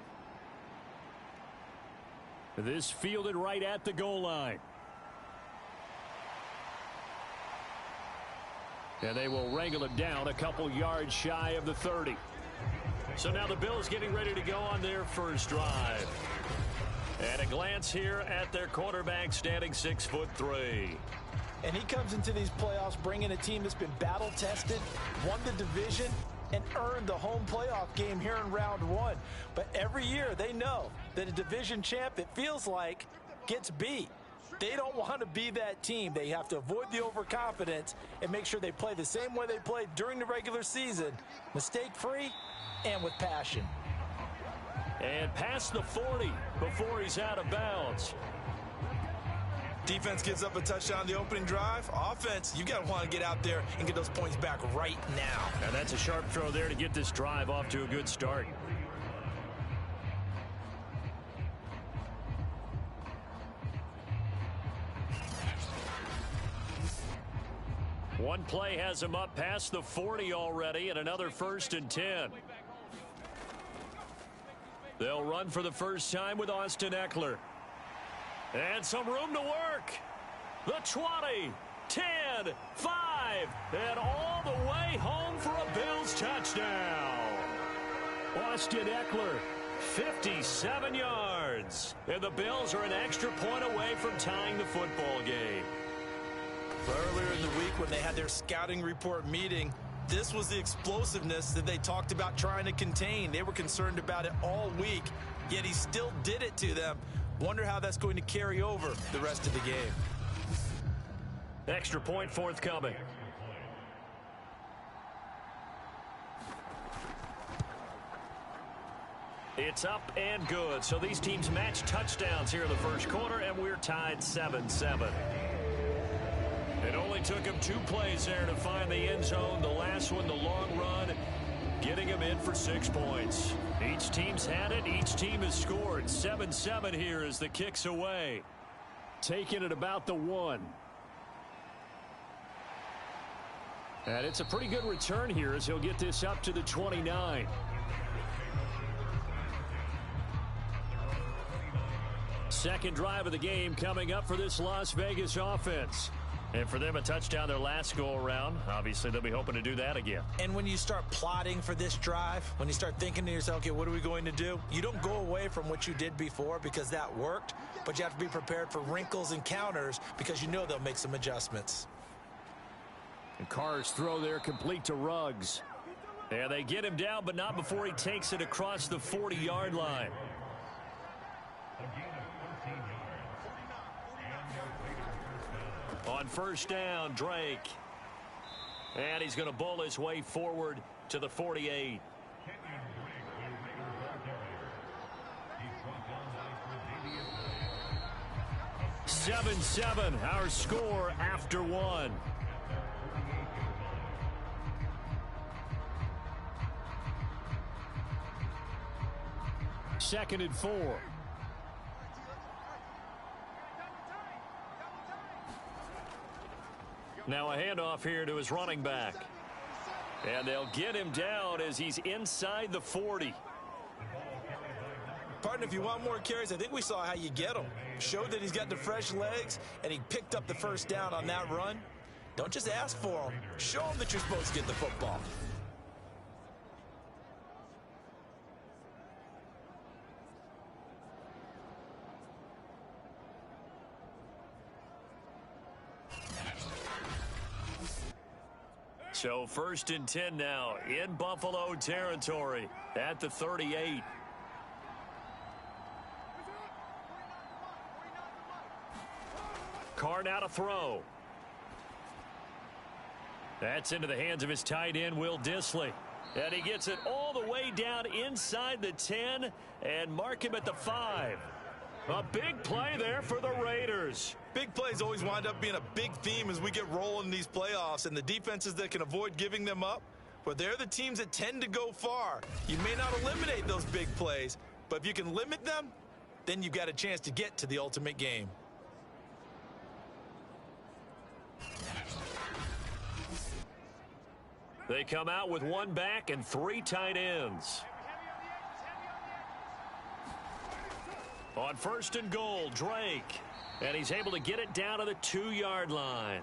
This fielded right at the goal line. And they will wrangle it down a couple yards shy of the 30.
So now the Bills getting ready to go on their first drive. And a glance here at their quarterback standing 6'3".
And he comes into these playoffs bringing a team that's been battle-tested, won the division, and earned the home playoff game here in round 1. But every year they know that a division champ, it feels like, gets beat. They don't want to be that team. They have to avoid the overconfidence and make sure they play the same way they played during the regular season, mistake-free and with passion.
And past the 40 before he's out of bounds.
Defense gives up a touchdown on the opening drive. Offense, you got to want to get out there and get those points back right now.
And that's a sharp throw there to get this drive off to a good start. One play has him up past the 40 already, and another 1st and 10. They'll run for the first time with Austin Eckler. And some room to work. The 20, 10, 5, and all the way home for a Bills touchdown.
Austin Eckler,
57 yards. And the Bills are an extra point away from tying the football game.
Earlier in the week when they had their scouting report meeting, this was the explosiveness that they talked about trying to contain. They were concerned about it all week, yet he still did it to them. Wonder how that's going to carry over the rest of the game.
Extra point forthcoming. It's up and good. So these teams match touchdowns here in the first quarter, and we're tied 7-7. It only took him 2 plays there to find the end zone. The last one, the long run, getting him in for 6 points. Each team's had it. Each team has scored. 7-7 here as the kick's away.
taking it about the 1. And it's a pretty good return here as he'll get this up to the 29. Second drive of the game coming up for this Las Vegas offense.
And for them, a touchdown their last go-around. Obviously, they'll be hoping to do that again.
And when you start plotting for this drive, when you start thinking to yourself, okay, what are we going to do? You don't go away from what you did before because that worked, but you have to be prepared for wrinkles and counters because you know they'll make some adjustments.
And Carr's throw there complete to Ruggs.
And they get him down, but not before he takes it across the 40-yard line. On first down, Drake. And he's going to bull his way forward to the 48. Seven, our score after one. Second and 4. Now a handoff here to his running back. And they'll get him down as he's inside the 40.
Partner, if you want more carries, I think we saw how you get him. Showed that he's got the fresh legs, and he picked up the first down on that run. Don't just ask for him. Show him that you're supposed to get the football.
So first and 10 now in Buffalo territory at the 38. Card out to throw. That's into the hands of his tight end, Will Dissly. And he gets it all the way down inside the 10 and mark him at the 5. A big play there for the Raiders.
Big plays always wind up being a big theme as we get rolling in these playoffs, and the defenses that can avoid giving them up, well, they're the teams that tend to go far. You may not eliminate those big plays, but if you can limit them, then you've got a chance to get to the ultimate game.
They come out with one back and 3 tight ends. On first and goal, Drake. And he's able to get it down to the 2-yard line.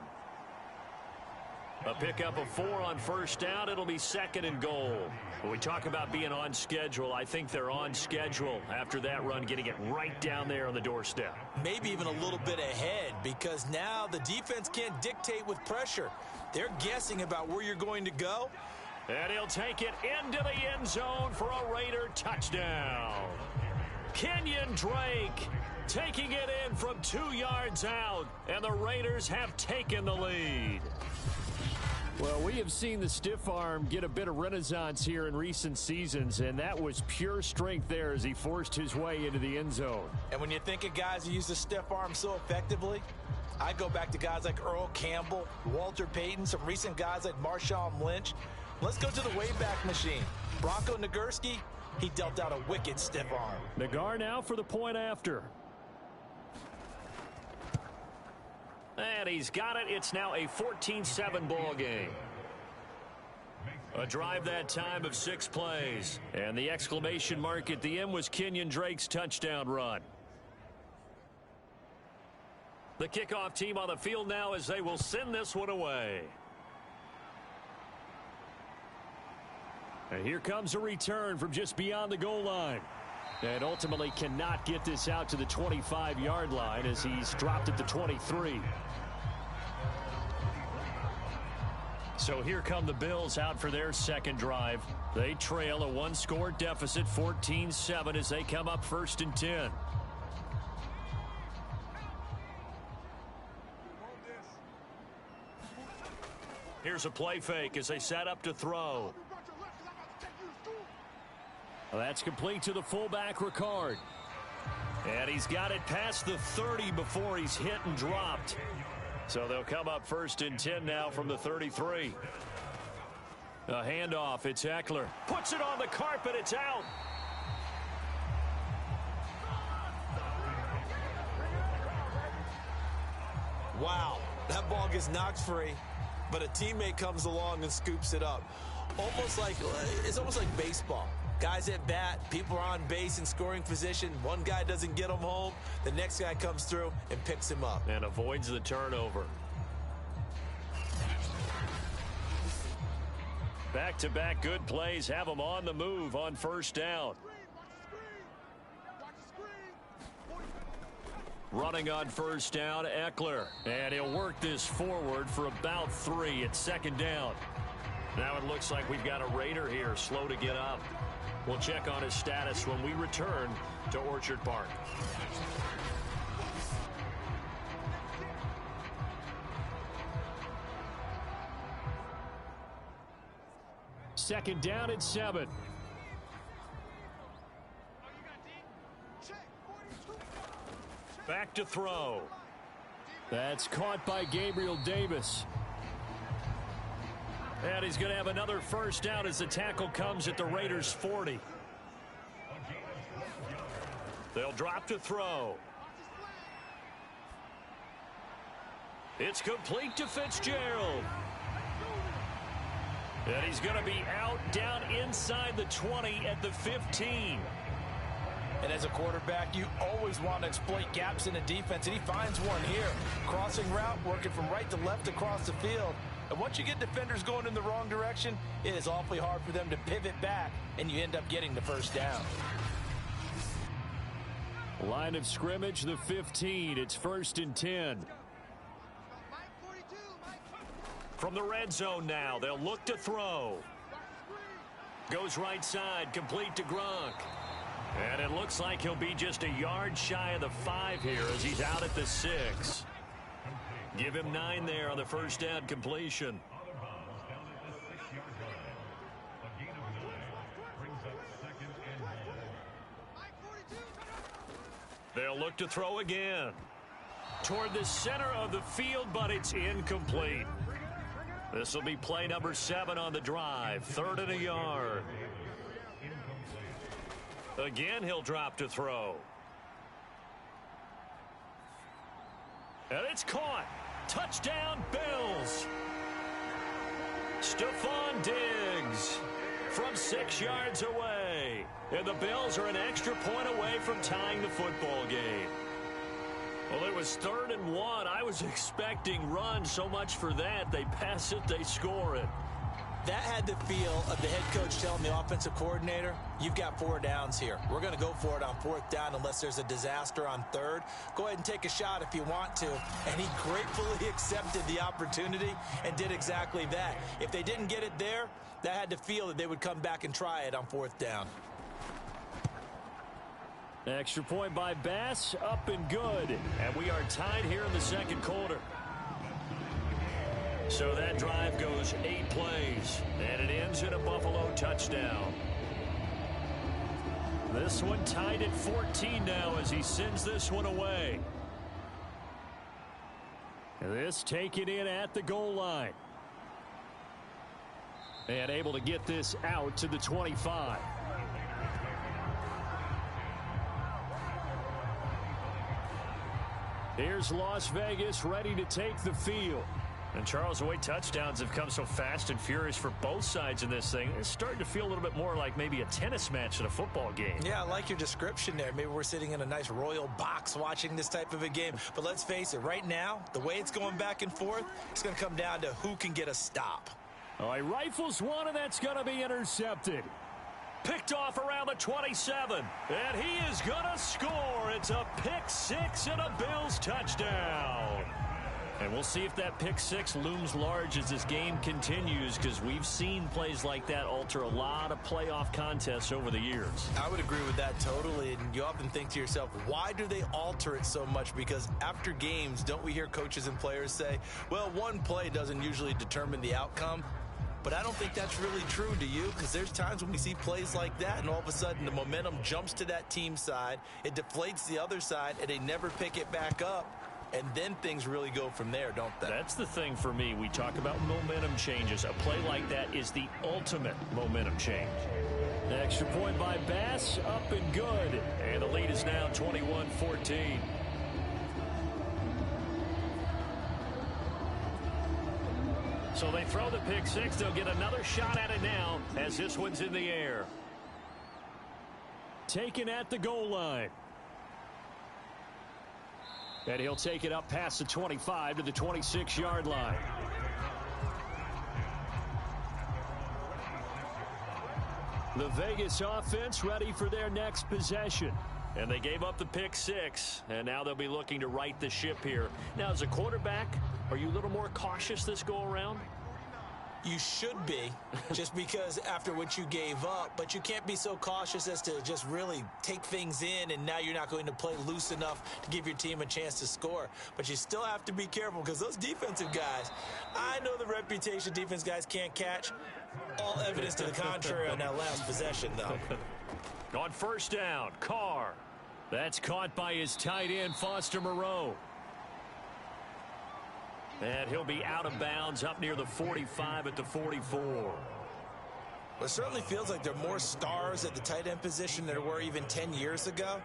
A pickup of 4 on first down. It'll be second and goal. When we talk about being on schedule, I think they're on schedule after that run, getting it right down there on the doorstep.
Maybe even a little bit ahead, because now the defense can't dictate with pressure. They're guessing about where you're going to go.
And he'll take it into the end zone for a Raider touchdown. Kenyon Drake taking it in from 2 yards out, and the Raiders have taken the lead.
Well, we have seen the stiff arm get a bit of renaissance here in recent seasons, and that was pure strength there as he forced his way into the end zone.
And when you think of guys who use the stiff arm so effectively, I go back to guys like Earl Campbell, Walter Payton, some recent guys like Marshawn Lynch. Let's go to the Wayback Machine. Bronco Nagurski, he dealt out a wicked stiff arm.
Nagar now for the point after.
And he's got it. It's now a 14-7 ball game. A drive that time of 6 plays. And the exclamation mark at the end was Kenyon Drake's touchdown run. The kickoff team on the field now as they will send this one away.
And here comes a return from just beyond the goal line. And ultimately cannot get this out to the 25-yard line as he's dropped at the 23. So here come the Bills out for their second drive. They trail a 1-score deficit, 14-7, as they come up first and 10.
Here's a play fake as they set up to throw.
Well, that's complete to the fullback, Ricard.
And he's got it past the 30 before he's hit and dropped. So they'll come up first and 10 now from the 33. A handoff. It's Eckler. Puts it on the carpet. It's out.
Wow, that ball gets knocked free, but a teammate comes along and scoops it up. It's almost like baseball. Guys at bat, people are on base in scoring position. One guy doesn't get him home. The next guy comes through and picks him up.
And avoids the turnover. Back-to-back good plays have him on the move on first down. Running on first down, Eckler. And he'll work this forward for about 3 at second down. Now it looks like we've got a Raider here, slow to get up. We'll check on his status when we return to Orchard Park.
second down and 7.
Back to throw.
That's caught by Gabriel Davis.
And he's going to have another first down as the tackle comes at the Raiders' 40. They'll drop to throw. It's complete to Fitzgerald. And he's going to be out down inside the 20 at the 15.
And as a quarterback, you always want to exploit gaps in the defense, and he finds one here. Crossing route, working from right to left across the field. And once you get defenders going in the wrong direction, it is awfully hard for them to pivot back, and you end up getting the first down.
Line of scrimmage, the 15. It's 1st and 10.
From the red zone now, they'll look to throw. Goes right side, complete to Gronk. And it looks like he'll be just a yard shy of the 5 here as he's out at the 6. Give him 9 there on the first down completion. They'll look to throw again. Toward the center of the field, but it's incomplete. This will be play number 7 on the drive. 3rd and a yard. Again, he'll drop to throw. And it's caught. Touchdown, Bills. Stephon Diggs from 6 yards away. And the Bills are an extra point away from tying the football game. Well, it was 3rd and 1. I was expecting run, so much for that. They pass it, they score it.
That had the feel of the head coach telling the offensive coordinator, you've got 4 downs here. We're going to go for it on 4th down unless there's a disaster on 3rd. Go ahead and take a shot if you want to. And he gratefully accepted the opportunity and did exactly that. If they didn't get it there, that had the feel that they would come back and try it on 4th down.
Extra point by Bass, up and good. And we are tied here in the 2nd quarter. So that drive goes 8 plays, and it ends in a Buffalo touchdown. This one tied at 14 now as he sends this one away. This taken in at the goal line. And able to get this out to the 25. Here's Las Vegas ready to take the field.
And Charles, the way touchdowns have come so fast and furious for both sides in this thing, it's starting to feel a little bit more like maybe a tennis match than a football game.
Yeah, I like your description there. Maybe we're sitting in a nice royal box watching this type of a game. But let's face it, right now, the way it's going back and forth, it's going to come down to who can get a stop.
All right, rifles one, and that's going to be intercepted.
Picked off around the 27. And he is going to score. It's a pick 6 and a Bills touchdown. And we'll see if that pick 6 looms large as this game continues, because we've seen plays like that alter a lot of playoff contests over the years.
I would agree with that totally. And you often think to yourself, why do they alter it so much? Because after games, don't we hear coaches and players say, well, one play doesn't usually determine the outcome? But I don't think that's really true, do you? Because there's times when we see plays like that, and all of a sudden the momentum jumps to that team side, it deflates the other side, and they never pick it back up. And then things really go from there, don't they?
That's the thing for me. We talk about momentum changes. A play like that is the ultimate momentum change.
Extra point by Bass, up and good.
And the lead is now 21-14. So they throw the pick 6. They'll get another shot at it now as this one's in the air.
Taken at the goal line. And he'll take it up past the 25 to the 26-yard line. The Vegas offense ready for their next possession.
And they gave up the pick 6, and now they'll be looking to right the ship here. Now, as a quarterback, are you a little more cautious this go-around?
You should be, just because after what you gave up, but you can't be so cautious as to just really take things in, and now you're not going to play loose enough to give your team a chance to score. But you still have to be careful, because those defensive guys, I know the reputation defense guys can't catch. All evidence to the contrary on that last possession, though.
On first down, Carr. That's caught by his tight end, Foster Moreau. And he'll be out of bounds up near the 45 at the 44.
Well, it certainly feels like there are more stars at the tight end position than there were even 10 years ago.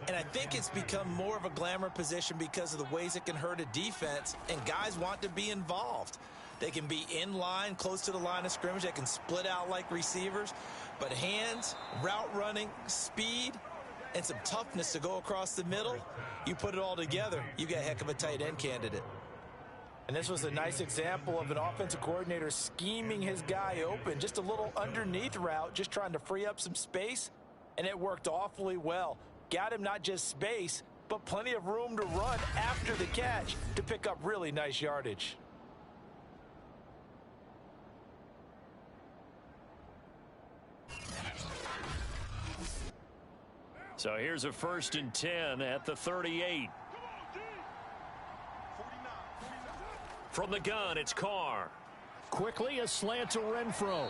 And I think it's become more of a glamour position because of the ways it can hurt a defense, and guys want to be involved. They can be in line, close to the line of scrimmage. They can split out like receivers. But hands, route running, speed, and some toughness to go across the middle, you put it all together, you got a heck of a tight end candidate. And this was a nice example of an offensive coordinator scheming his guy open. Just a little underneath route, just trying to free up some space, and it worked awfully well. Got him not just space, but plenty of room to run after the catch to pick up really nice yardage.
So here's a 1st and 10 at the 38. From the gun, it's Carr.
Quickly, a slant to Renfro.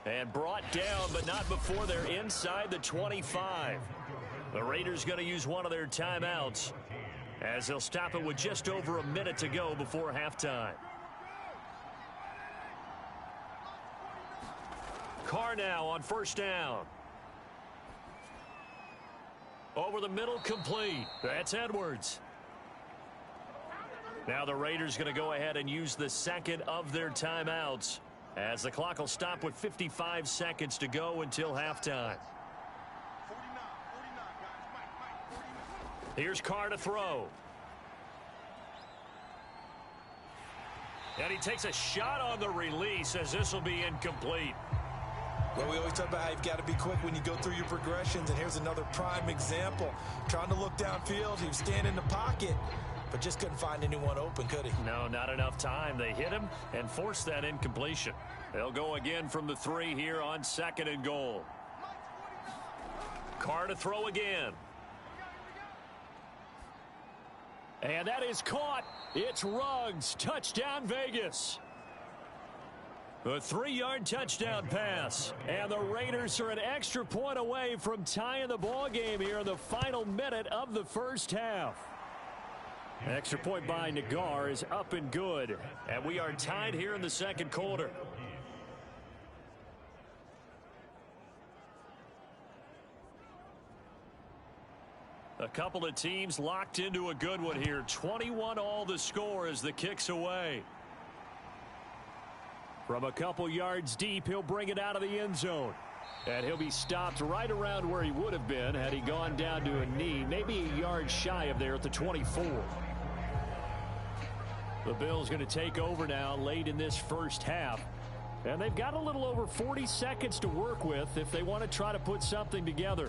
And brought down, but not before they're inside the 25. The Raiders going to use one of their timeouts, as they'll stop it with just over a minute to go before halftime. Carr now on first down. Over the middle, complete. That's Edwards. Now the Raiders going to go ahead and use the second of their timeouts, as the clock will stop with 55 seconds to go until halftime. Here's Carr to throw. And he takes a shot on the release, as this will be incomplete.
Well, we always talk about how you've got to be quick when you go through your progressions, and here's another prime example. Trying to look downfield, he was standing in the pocket, but just couldn't find anyone open, could he?
No, not enough time. They hit him and forced that incompletion. They'll go again from the 3 here on 2nd and goal. Carr to throw again.
And that is caught. It's Ruggs. Touchdown, Vegas.
A 3-yard touchdown pass.
And the Raiders are an extra point away from tying the ball game here in the final minute of the first half. Extra point by Nagar is up and good.
And we are tied here in the second quarter. A couple of teams locked into a good one here. 21 all the score as the kick's away.
From a couple yards deep, he'll bring it out of the end zone. And he'll be stopped right around where he would have been had he gone down to a knee, maybe a yard shy of there at the 24. The Bills going to take over now late in this first half. And they've got a little over 40 seconds to work with if they want to try to put something together.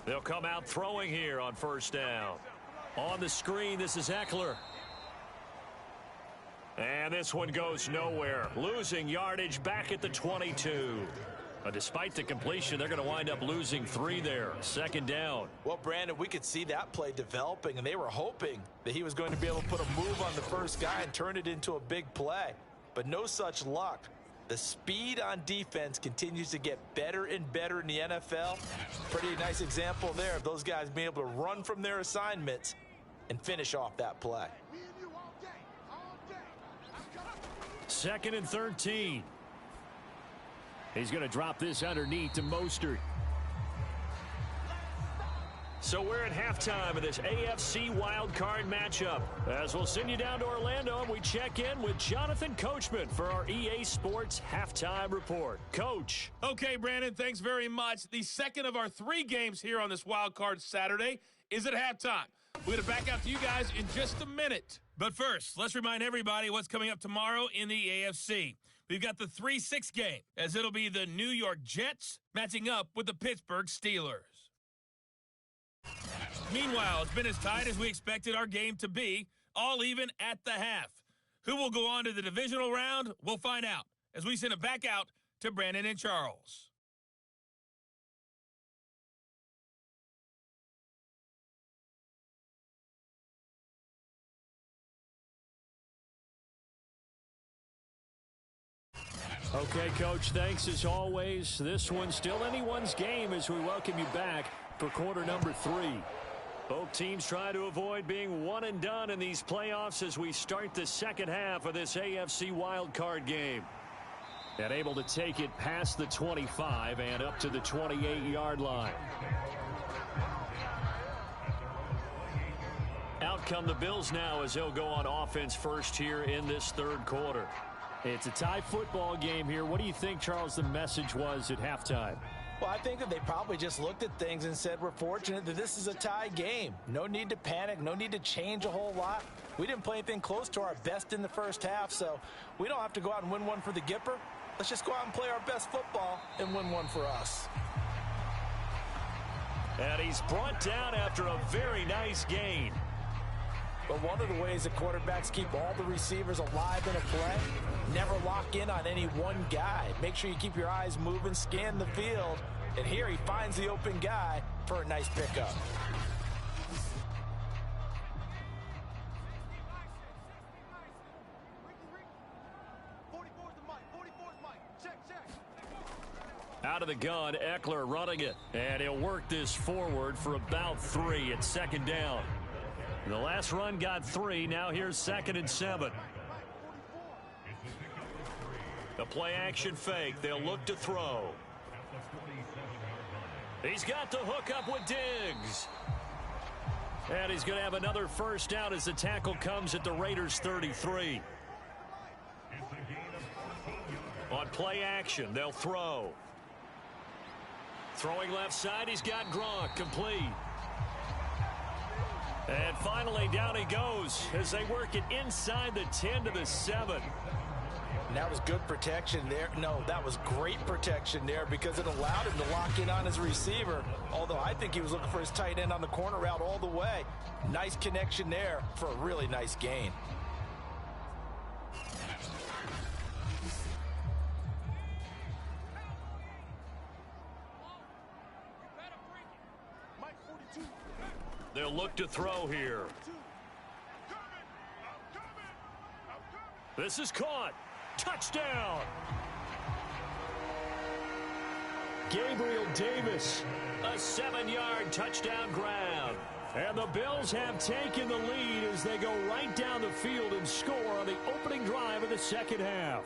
They'll come out throwing here on first down. On the screen, this is Eckler. And this one goes nowhere. Losing yardage back at the 22. Despite the completion, they're going to wind up losing 3 there. 2nd down.
Well, Brandon, we could see that play developing, and they were hoping that he was going to be able to put a move on the first guy and turn it into a big play. But no such luck. The speed on defense continues to get better and better in the NFL. Pretty nice example there of those guys being able to run from their assignments and finish off that play.
2nd and 13.
He's going to drop this underneath to Mostert.
So we're at halftime of this AFC Wildcard matchup. As we'll send you down to Orlando, and we check in with Jonathan Coachman for our EA Sports Halftime Report. Coach.
Okay, Brandon, thanks very much. The second of our 3 games here on this Wildcard Saturday is at halftime. We're going to back out to you guys in just a minute. But first, let's remind everybody what's coming up tomorrow in the AFC. We've got the 3-6 game, as it'll be the New York Jets matching up with the Pittsburgh Steelers. Meanwhile, it's been as tight as we expected our game to be, all even at the half. Who will go on to the divisional round? We'll find out as we send it back out to Brandon and Charles.
Okay, Coach, thanks as always. This one's still anyone's game as we welcome you back for quarter number 3. Both teams try to avoid being one and done in these playoffs as we start the second half of this AFC Wildcard game. And able to take it past the 25 and up to the 28-yard line. Out come the Bills now as they'll go on offense first here in this third quarter. It's a tie football game here. What do you think, Charles, the message was at halftime?
Well, I think that they probably just looked at things and said, we're fortunate that this is a tie game. No need to panic. No need to change a whole lot. We didn't play anything close to our best in the first half, so we don't have to go out and win one for the Gipper. Let's just go out and play our best football and win one for us.
And he's brought down after a very nice gain.
But one of the ways that quarterbacks keep all the receivers alive in a play, never lock in on any one guy. Make sure you keep your eyes moving, scan the field. And here he finds the open guy for a nice pickup.
Out of the gun, Eckler running it. And he'll work this forward for about 3 at second down. And the last run got 3. Now here's 2nd and 7. The play action fake. They'll look to throw. He's got the hook up with Diggs. And he's going to have another first down as the tackle comes at the Raiders' 33. On play action, they'll throw. Throwing left side, he's got Gronk, complete. And finally, down he goes as they work it inside the 10 to the 7.
And that was good protection there. No, that was great protection there because it allowed him to lock in on his receiver. Although I think he was looking for his tight end on the corner route all the way. Nice connection there for a really nice gain.
They'll look to throw here. This is caught. Touchdown.
Gabriel Davis.
A 7-yard touchdown grab.
And the Bills have taken the lead as they go right down the field and score on the opening drive of the second half.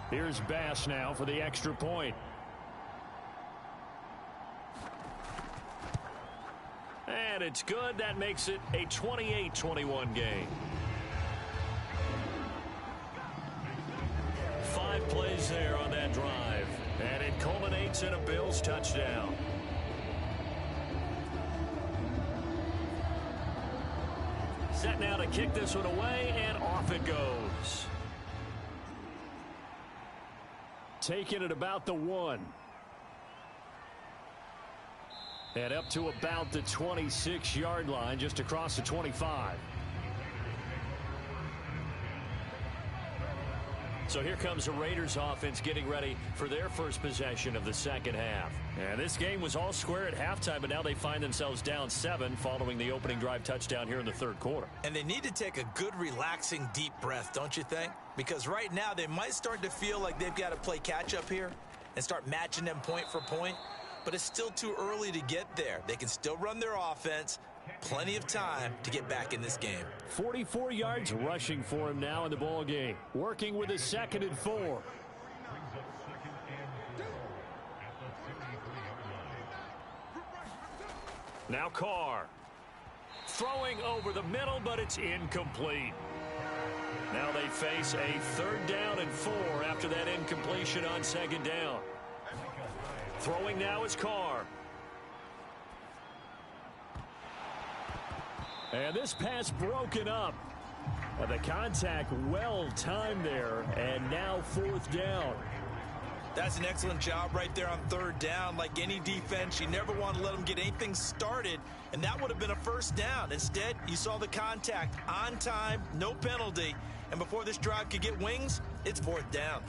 Here's Bass now for the extra point.
And it's good. That makes it a 28-21 game. 5 plays there on that drive. And it culminates in a Bills touchdown. Set now to kick this one away, and off it goes.
Taking it about the 1. And up to about the 26-yard line, just across the 25.
So here comes the Raiders offense getting ready for their first possession of the second half.
And this game was all square at halftime, but now they find themselves down 7 following the opening drive touchdown here in the third quarter.
And they need to take a good, relaxing, deep breath, don't you think? Because right now they might start to feel like they've got to play catch-up here and start matching them point for point. But it's still too early to get there. They can still run their offense. Plenty of time to get back in this game.
44 yards rushing for him now in the ball game. Working with a 2nd and 4.
Now Carr. Throwing over the middle, but it's incomplete. Now they face a 3rd down and 4 after that incompletion on 2nd down. Throwing now is Carr.
And this pass broken up. The contact well timed there, and now 4th down.
That's an excellent job right there on 3rd down. Like any defense, you never want to let them get anything started, and that would have been a 1st down. Instead, you saw the contact on time, no penalty, and before this drive could get wings, it's 4th down.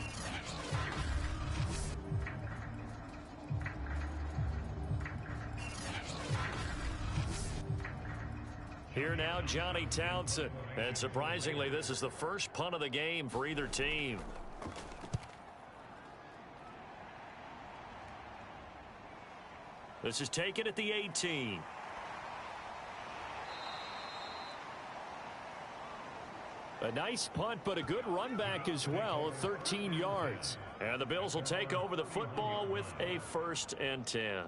Here now, Johnny Townsend. And surprisingly, this is the first punt of the game for either team. This is taken at the 18. A nice punt, but a good run back as well, 13 yards. And the Bills will take over the football with a 1st and 10.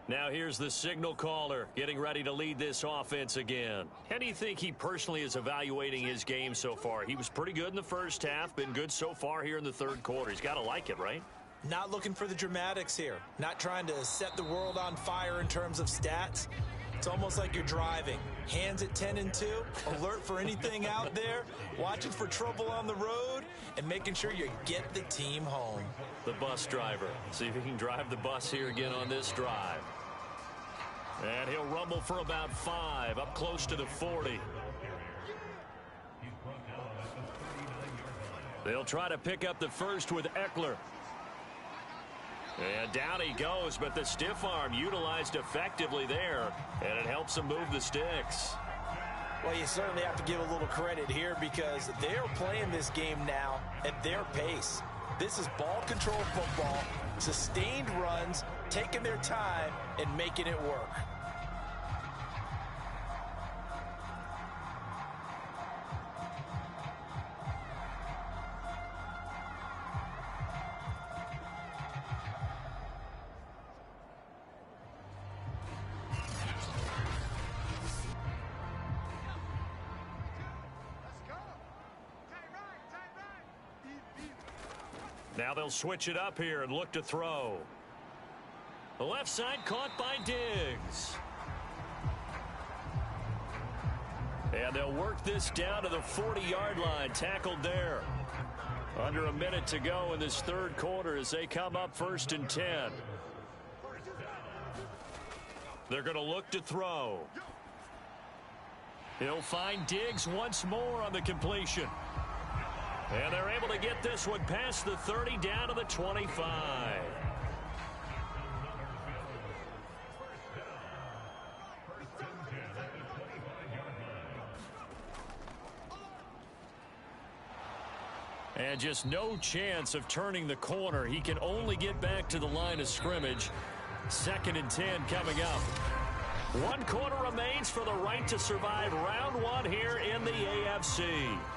Now here's the signal caller getting ready to lead this offense again. How do you think he personally is evaluating his game so far? He was pretty good in the first half, been good so far here in the third quarter. He's got to like it, right?
Not looking for the dramatics here. Not trying to set the world on fire in terms of stats. It's almost like you're driving. Hands at 10 and 2, alert for anything out there, watching for trouble on the road, and making sure you get the team home.
The bus driver. See if he can drive the bus here again on this drive. And he'll rumble for about 5, up close to the 40. They'll try to pick up the first with Eckler. And down he goes, but the stiff arm utilized effectively there, and it helps him move the sticks.
Well, you certainly have to give a little credit here because they're playing this game now at their pace. This is ball control football, sustained runs, taking their time and making it work.
Now they'll switch it up here and look to throw. The left side caught by Diggs. And they'll work this down to the 40-yard line, tackled there. Under a minute to go in this third quarter as they come up 1st and 10. They're going to look to throw. He'll find Diggs once more on the completion. And they're able to get this one past the 30 down to the 25. And just no chance of turning the corner. He can only get back to the line of scrimmage. 2nd and 10 coming up. 1 quarter remains for the right to survive round 1 here in the AFC.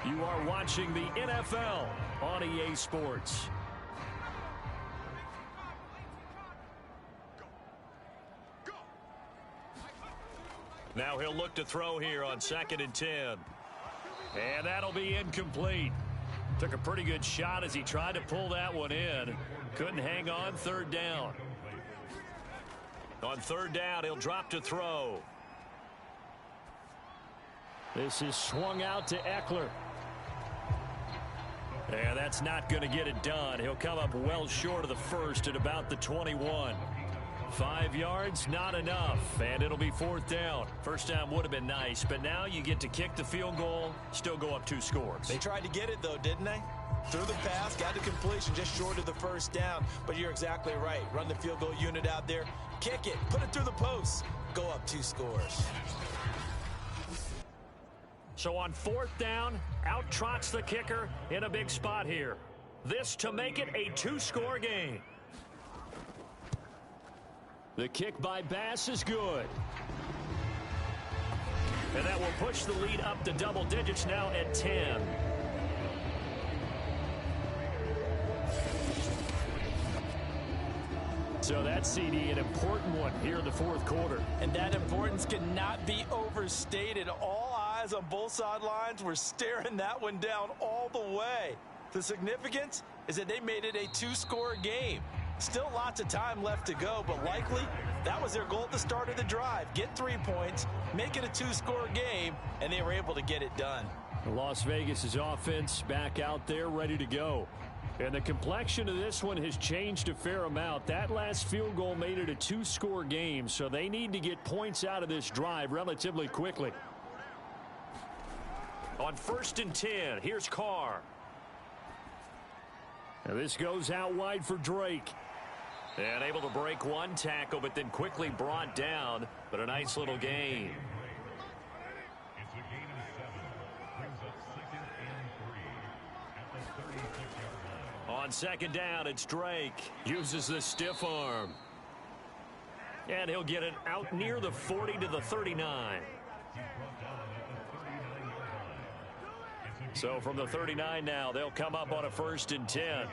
You are watching the NFL on EA Sports. Now he'll look to throw here on 2nd and 10. And that'll be incomplete. Took a pretty good shot as he tried to pull that one in. Couldn't hang on 3rd down. On 3rd down, he'll drop to throw.
This is swung out to Eckler.
And that's not going to get it done. He'll come up well short of the first at about the 21. 5 yards, not enough. And it'll be 4th down. First down would have been nice, but now you get to kick the field goal, still go up 2 scores.
They tried to get it, though, didn't they? Threw the pass, got the completion just short of the 1st down. But you're exactly right. Run the field goal unit out there. Kick it. Put it through the post. Go up 2 scores.
So on 4th down, out trots the kicker in a big spot here. This to make it a 2-score game.
The kick by Bass is good.
And that will push the lead up to double digits now at 10.
So that's, CD, an important one here in the 4th quarter.
And that importance cannot be overstated. All eyes on both sidelines were staring that one down all the way. The significance is that they made it a 2-score game. Still lots of time left to go, but likely that was their goal at the start of the drive. Get 3 points, make it a 2-score game, and they were able to get it done.
Las Vegas' offense back out there ready to go. And the complexion of this one has changed a fair amount. That last field goal made it a 2-score game, so they need to get points out of this drive relatively quickly.
On 1st and 10, here's Carr.
Now this goes out wide for Drake.
And able to break 1 tackle, but then quickly brought down. But a nice little gain. On second down, it's Drake. Uses the stiff arm. And he'll get it out near the 40 to the 39. So from the 39 now, they'll come up on a 1st and 10.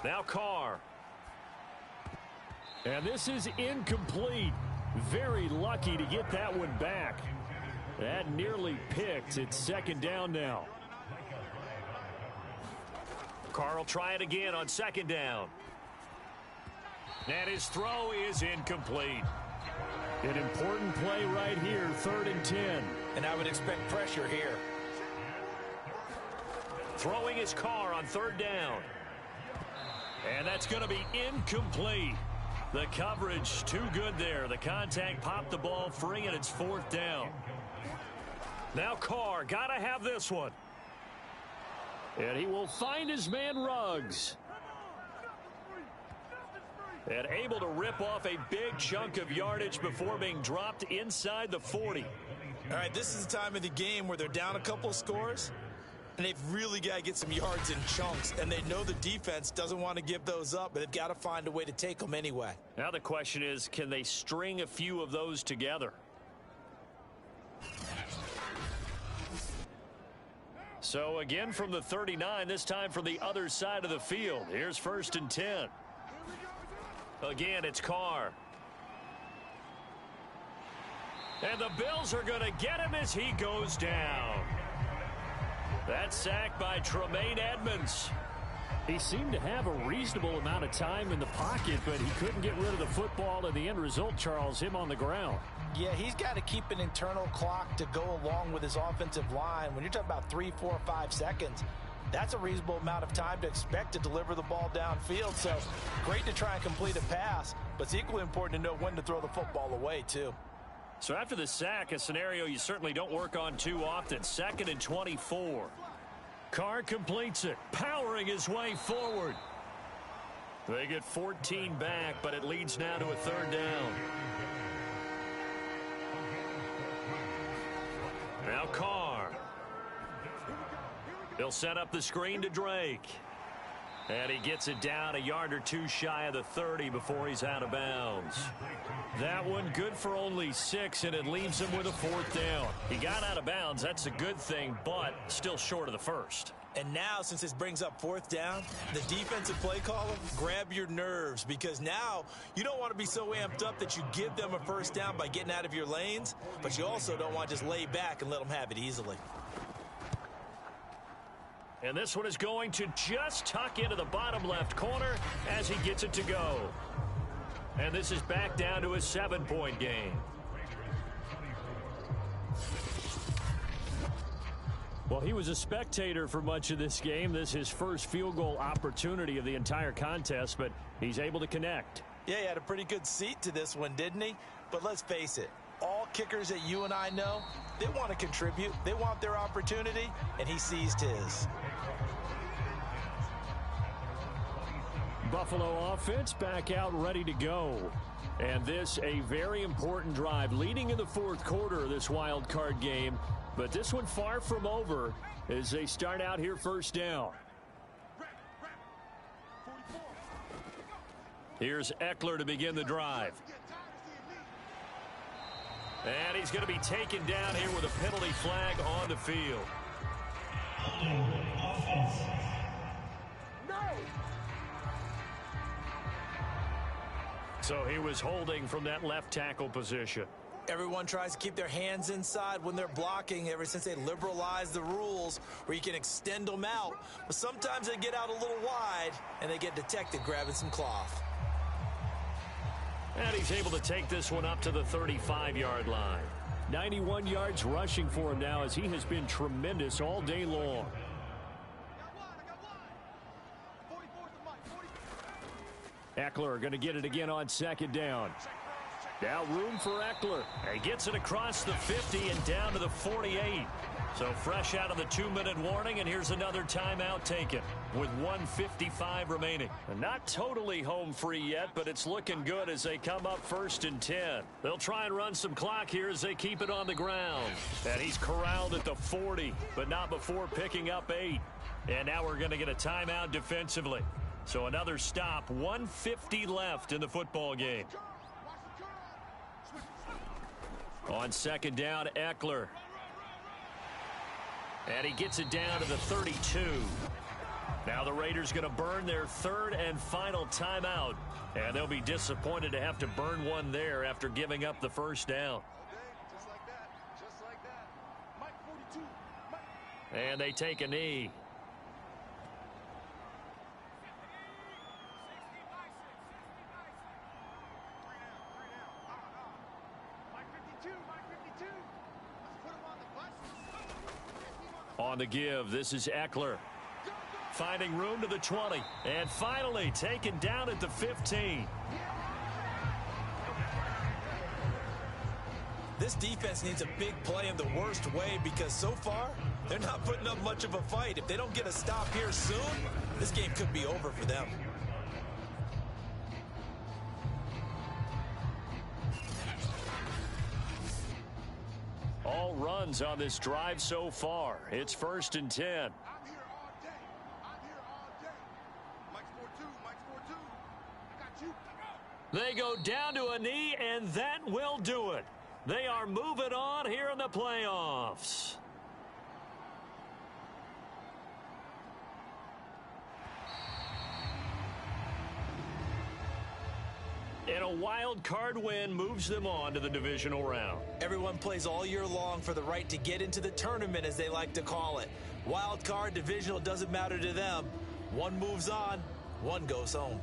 Now Carr.
And this is incomplete. Very lucky to get that one back. That nearly picked. It's 2nd down now.
Carr will try it again on 2nd down. And his throw is incomplete.
An important play right here, 3rd and 10.
And I would expect pressure here.
Throwing his Carr on 3rd down. And that's going to be incomplete. The coverage too good there. The contact popped the ball free, and it's 4th down. Now Carr, got to have this one.
And he will find his man Ruggs.
And able to rip off a big chunk of yardage before being dropped inside the 40.
All right, this is the time of the game where they're down a couple scores, and they've really got to get some yards in chunks, and they know the defense doesn't want to give those up, but they've got to find a way to take them anyway.
Now the question is, can they string a few of those together? So again from the 39, this time from the other side of the field. Here's 1st and 10. Again, it's Carr. And the Bills are going to get him as he goes down. That sack by Tremaine Edmonds.
He seemed to have a reasonable amount of time in the pocket, but he couldn't get rid of the football, and the end result, Charles, him on the ground.
Yeah, he's got to keep an internal clock to go along with his offensive line. When you're talking about 3, 4, 5 seconds, that's a reasonable amount of time to expect to deliver the ball downfield. So great to try and complete a pass, but it's equally important to know when to throw the football away, too.
So after the sack, a scenario you certainly don't work on too often. 2nd and 24.
Carr completes it, powering his way forward.
They get 14 back, but it leads now to a 3rd down. Now Carr. He'll set up the screen to Drake. And he gets it down a yard or two shy of the 30 before he's out of bounds.
That one good for only 6, and it leaves him with a 4th down.
He got out of bounds. That's a good thing, but still short of the 1st.
And now, since this brings up 4th down, the defensive play caller, grab your nerves, because now you don't want to be so amped up that you give them a 1st down by getting out of your lanes, but you also don't want to just lay back and let them have it easily.
And this one is going to just tuck into the bottom left corner as he gets it to go. And this is back down to a 7-point game.
Well, he was a spectator for much of this game. This is his first field goal opportunity of the entire contest, but he's able to connect.
Yeah, he had a pretty good seat to this one, didn't he? But let's face it, all kickers that you and I know, they want to contribute. They want their opportunity, and he seized his.
Buffalo offense back out ready to go. And this a very important drive leading in the 4th quarter of this wild card game. But this one far from over as they start out here 1st down.
Here's Eckler to begin the drive. And he's going to be taken down here with a penalty flag on the field. So he was holding from that left tackle position.
Everyone tries to keep their hands inside when they're blocking ever since they liberalized the rules where you can extend them out. But sometimes they get out a little wide and they get detected grabbing some cloth.
And he's able to take this one up to the 35-yard line.
91 yards rushing for him now as he has been tremendous all day long. Eckler going to get it again on 2nd down.
Now room for Eckler. He gets it across the 50 and down to the 48. So fresh out of the 2-minute warning, and here's another timeout taken with 1:55 remaining. Not totally home free yet, but it's looking good as they come up 1st and 10. They'll try and run some clock here as they keep it on the ground. And he's corralled at the 40, but not before picking up 8. And now we're going to get a timeout defensively. So another stop, 1:50 left in the football game. On 2nd down, Eckler. And he gets it down to the 32. Now the Raiders going to burn their 3rd and final timeout. And they'll be disappointed to have to burn one there after giving up the 1st down. And they take a knee. On the give, this is Eckler. Finding room to the 20. And finally taken down at the 15.
This defense needs a big play in the worst way because so far, they're not putting up much of a fight. If they don't get a stop here soon, this game could be over for them.
All runs on this drive so far. It's 1st and 10. They go down to a knee, and that will do it. They are moving on here in the playoffs. And a wild card win moves them on to the divisional round.
Everyone plays all year long for the right to get into the tournament, as they like to call it. Wild card, divisional, doesn't matter to them. One moves on, one goes home.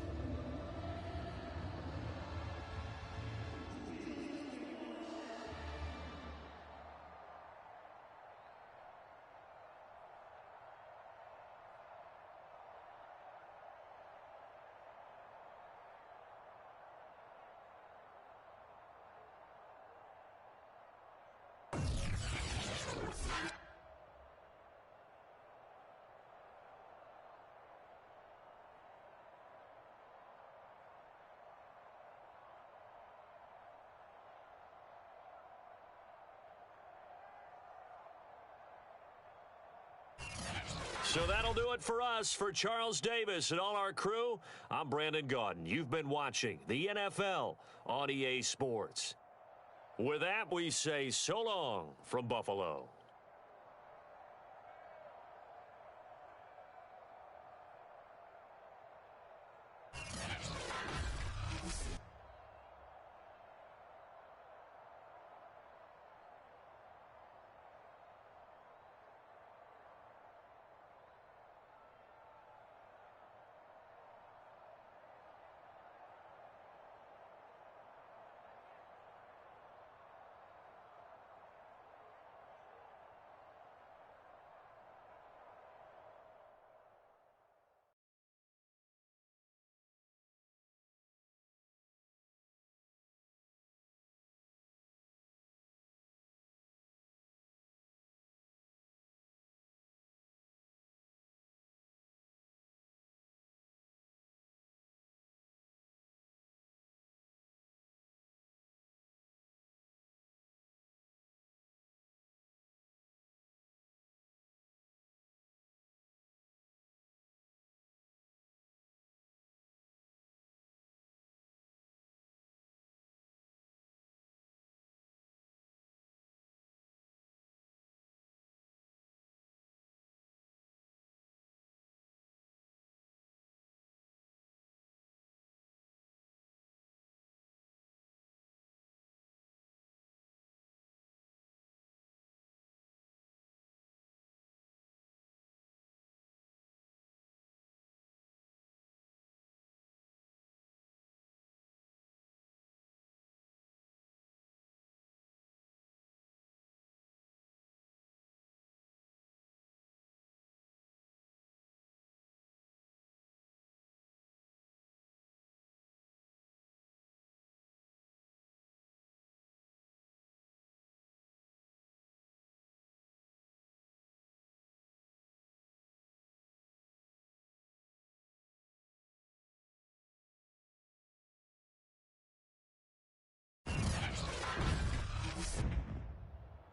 So that'll do it for us. For Charles Davis and all our crew, I'm Brandon Gaudin. You've been watching the NFL on EA Sports. With that, we say so long from Buffalo.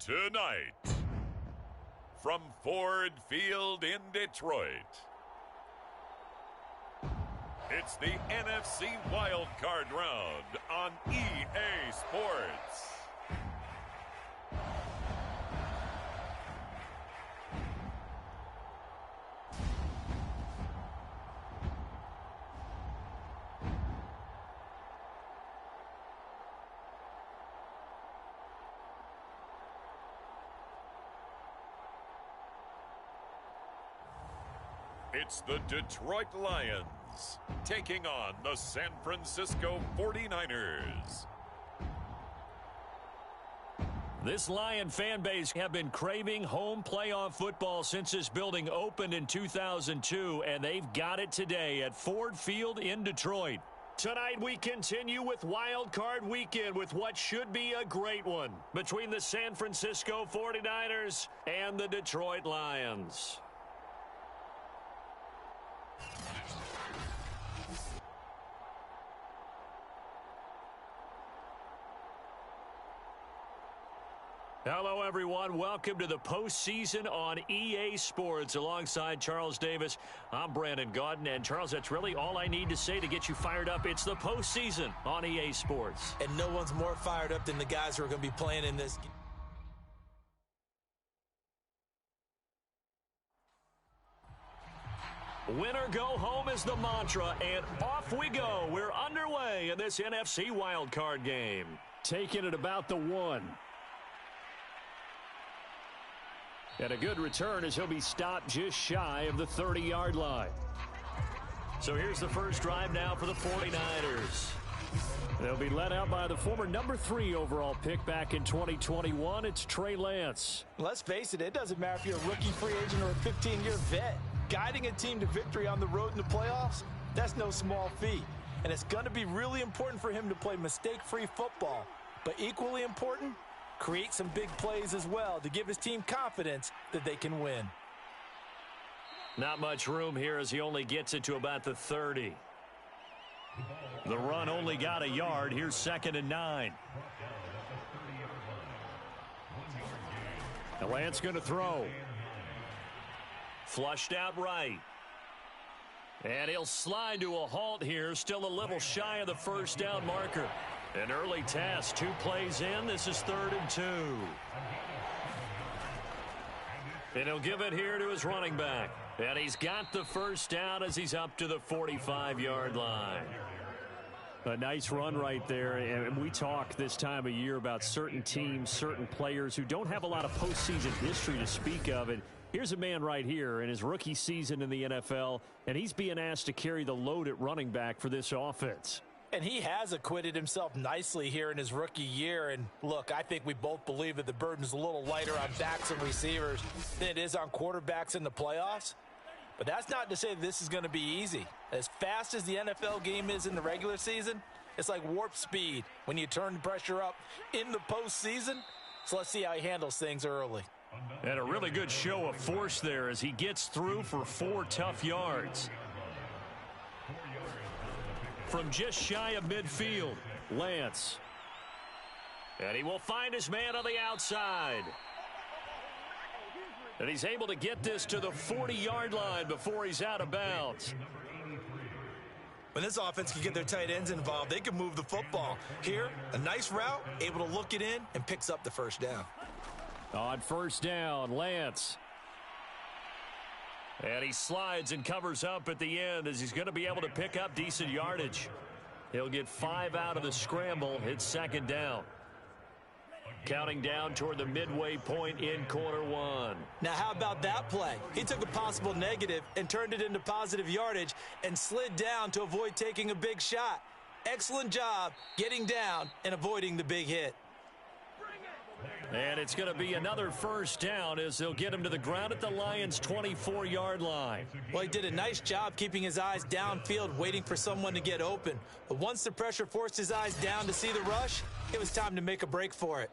Tonight, from Ford Field in Detroit, it's the NFC Wildcard round on EA Sports. It's the Detroit Lions taking on the San Francisco 49ers.
This Lion fan base have been craving home playoff football since this building opened in 2002, and they've got it today at Ford Field in Detroit. Tonight we continue with Wild Card Weekend with what should be a great one between the San Francisco 49ers and the Detroit Lions. Hello, everyone. Welcome to the postseason on EA Sports. Alongside Charles Davis, I'm Brandon Gaudin. And, Charles, that's really all I need to say to get you fired up. It's the postseason on EA Sports.
And no one's more fired up than the guys who are going to be playing in this game.
Win or go home is the mantra, and off we go. We're underway in this NFC wildcard game.
Taking it about the 1. And a good return as he'll be stopped just shy of the 30-yard line.
So here's the first drive now for the 49ers.
They'll be led out by the former number 3 overall pick back in 2021. It's Trey Lance.
Let's face it doesn't matter if you're a rookie free agent or a 15-year vet. Guiding a team to victory on the road in the playoffs, that's no small feat. And it's going to be really important for him to play mistake-free football. But equally important, create some big plays as well to give his team confidence that they can win.
Not much room here as he only gets it to about the 30. The run only got a yard. Here's 2nd and 9.
The Lance going to throw.
Flushed out right. And he'll slide to a halt here. Still a little shy of the first down marker. An early task, 2 plays in. This is 3rd and 2. And he'll give it here to his running back. And he's got the first down as he's up to the 45-yard line.
A nice run right there. And we talk this time of year about certain teams, certain players who don't have a lot of postseason history to speak of. And here's a man right here in his rookie season in the NFL, and he's being asked to carry the load at running back for this offense.
And he has acquitted himself nicely here in his rookie year. And look, I think we both believe that the burden's a little lighter on backs and receivers than it is on quarterbacks in the playoffs. But that's not to say this is going to be easy. As fast as the NFL game is in the regular season, it's like warp speed when you turn the pressure up in the postseason. So let's see how he handles things early.
And a really good show of force there as he gets through for 4 tough yards. From just shy of midfield, Lance. And he will find his man on the outside. And he's able to get this to the 40-yard line before he's out of bounds.
When this offense can get their tight ends involved, they can move the football. Here, a nice route, able to look it in, and picks up the first down.
On first down, Lance.
And he slides and covers up at the end as he's going to be able to pick up decent yardage. He'll get 5 out of the scramble. It's 2nd down. Counting down toward the midway point in quarter 1.
Now, how about that play? He took a possible negative and turned it into positive yardage and slid down to avoid taking a big shot. Excellent job getting down and avoiding the big hit.
And it's going to be another first down as they'll get him to the ground at the Lions' 24-yard line.
Well, he did a nice job keeping his eyes downfield, waiting for someone to get open. But once the pressure forced his eyes down to see the rush, it was time to make a break for it.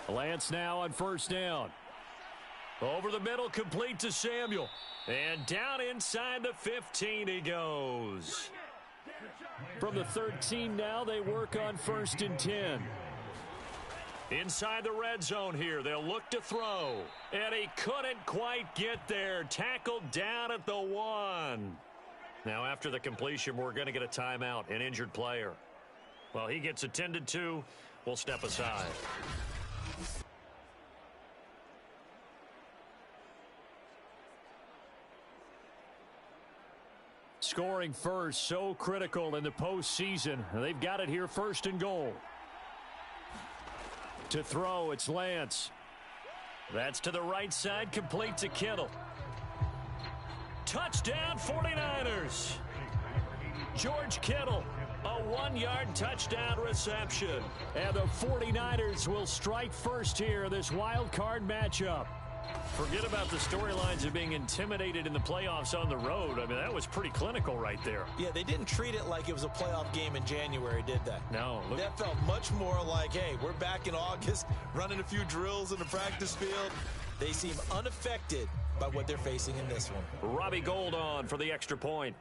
Lance now on first down. Over the middle, complete to Samuel. And down inside the 15 he goes. From the 13 now, they work on 1st and 10. Inside the red zone here, they'll look to throw. And he couldn't quite get there. Tackled down at the 1. Now after the completion, we're going to get a timeout, an injured player. Well, he gets attended to. We'll step aside. Scoring first, so critical in the postseason. They've got it here, 1st and goal. To throw, it's Lance. That's to the right side, complete to Kittle. Touchdown, 49ers. George Kittle, a 1-yard touchdown reception. And the 49ers will strike first here, this wild card matchup. Forget about the storylines of being intimidated in the playoffs on the road. I mean, that was pretty clinical right there.
Yeah, they didn't treat it like it was a playoff game in January, did they?
No.
That felt much more like, hey, we're back in August, running a few drills in the practice field. They seem unaffected by what they're facing in this one.
Robbie Gould on for the extra point.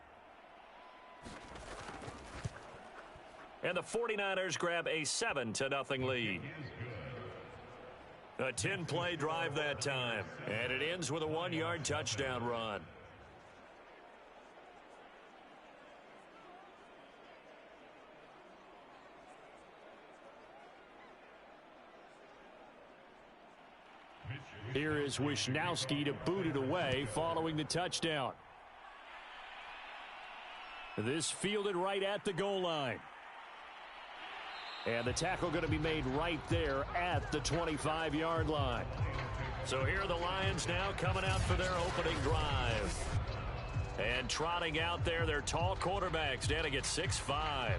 And the 49ers grab a 7-0 lead. A 10-play drive that time. And it ends with a 1-yard touchdown run. Here is Wisnowski to boot it away following the touchdown. This fielded right at the goal line. And the tackle going to be made right there at the 25-yard line. So here are the Lions now coming out for their opening drive. And trotting out there, their tall quarterback standing at 6'5".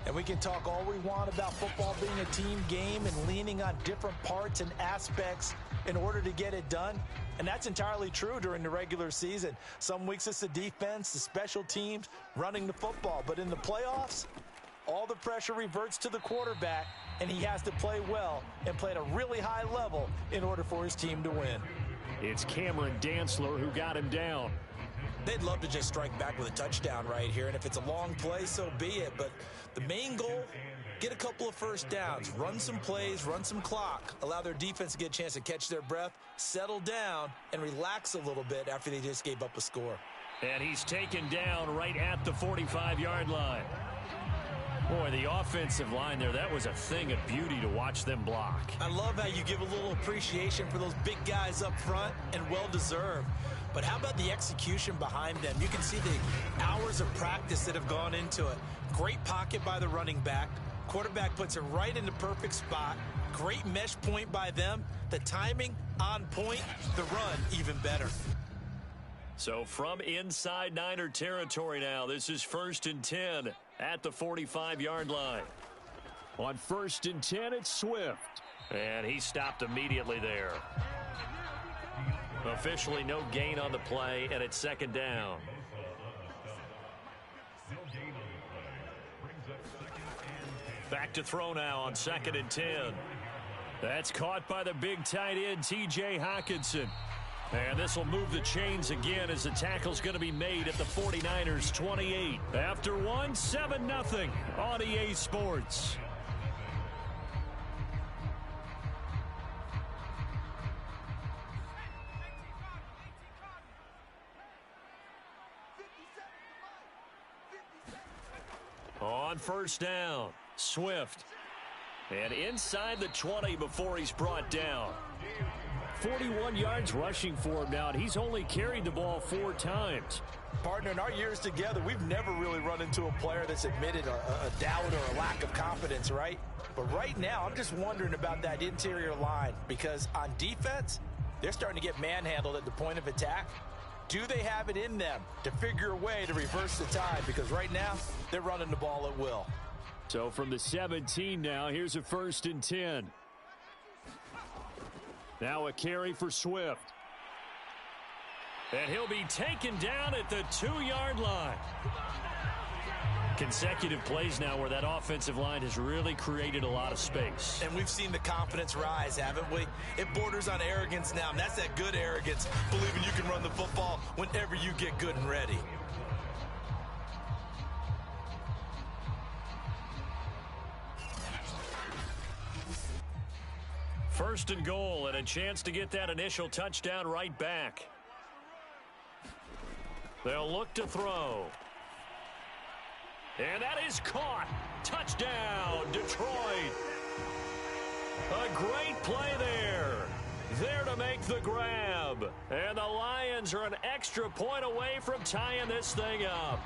And we can talk all we want about football being a team game and leaning on different parts and aspects in order to get it done. And that's entirely true during the regular season. Some weeks it's the defense, the special teams, running the football. But in the playoffs, all the pressure reverts to the quarterback, and he has to play well and play at a really high level in order for his team to win.
It's Cameron Dantzler who got him down.
They'd love to just strike back with a touchdown right here, and if it's a long play, so be it. But the main goal, get a couple of first downs, run some plays, run some clock, allow their defense to get a chance to catch their breath, settle down, and relax a little bit after they just gave up a score.
And he's taken down right at the 45-yard line. Boy, the offensive line there, that was a thing of beauty to watch them block.
I love how you give a little appreciation for those big guys up front, and well-deserved. But how about the execution behind them? You can see the hours of practice that have gone into it. Great pocket by the running back. Quarterback puts it right in the perfect spot. Great mesh point by them. The timing on point. The run even better.
So from inside Niner territory now, this is 1st and 10 at the 45-yard line. On 1st and 10, it's Swift. And he stopped immediately there. Officially no gain on the play, and it's 2nd down. Back to throw now on 2nd and 10. That's caught by the big tight end, T.J. Hockenson. And this will move the chains again as the tackle's going to be made at the 49ers 28. After 7-0 on EA Sports. On 1st down, Swift. And inside the 20 before he's brought down. 41 yards rushing for him now, and he's only carried the ball 4 times.
Partner, in our years together, we've never really run into a player that's admitted a doubt or a lack of confidence, right? But right now, I'm just wondering about that interior line, because on defense, they're starting to get manhandled at the point of attack. Do they have it in them to figure a way to reverse the tide? Because right now, they're running the ball at will.
So from the 17 now, here's a 1st and 10. Now a carry for Swift. And he'll be taken down at the 2-yard line.
Consecutive plays now where that offensive line has really created a lot of space.
And we've seen the confidence rise, haven't we? It borders on arrogance now, and that's that good arrogance, believing you can run the football whenever you get good and ready.
First and goal, and a chance to get that initial touchdown right back. They'll look to throw. And that is caught. Touchdown, Detroit. A great play there. There to make the grab. And the Lions are an extra point away from tying this thing up.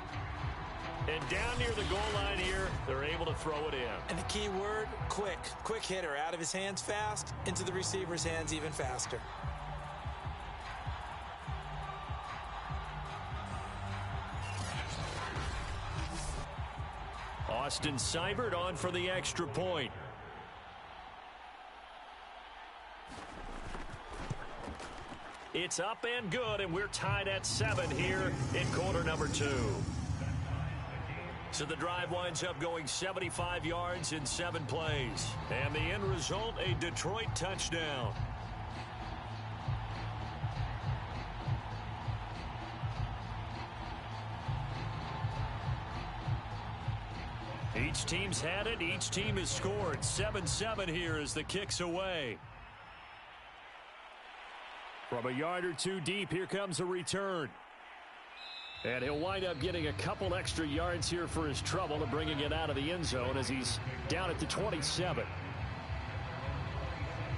And down near the goal line here, they're able to throw it in.
And the key word, quick. Quick hitter. Out of his hands fast, into the receiver's hands even faster.
Austin Seibert on for the extra point. It's up and good, and we're tied at 7 here in quarter number 2. So the drive winds up going 75 yards in 7 plays. And the end result, a Detroit touchdown. Each team's had it. Each team has scored. 7-7 here as the kick's away.
From a yard or two deep, here comes a return. And he'll wind up getting a couple extra yards here for his trouble and bringing it out of the end zone as he's down at the 27.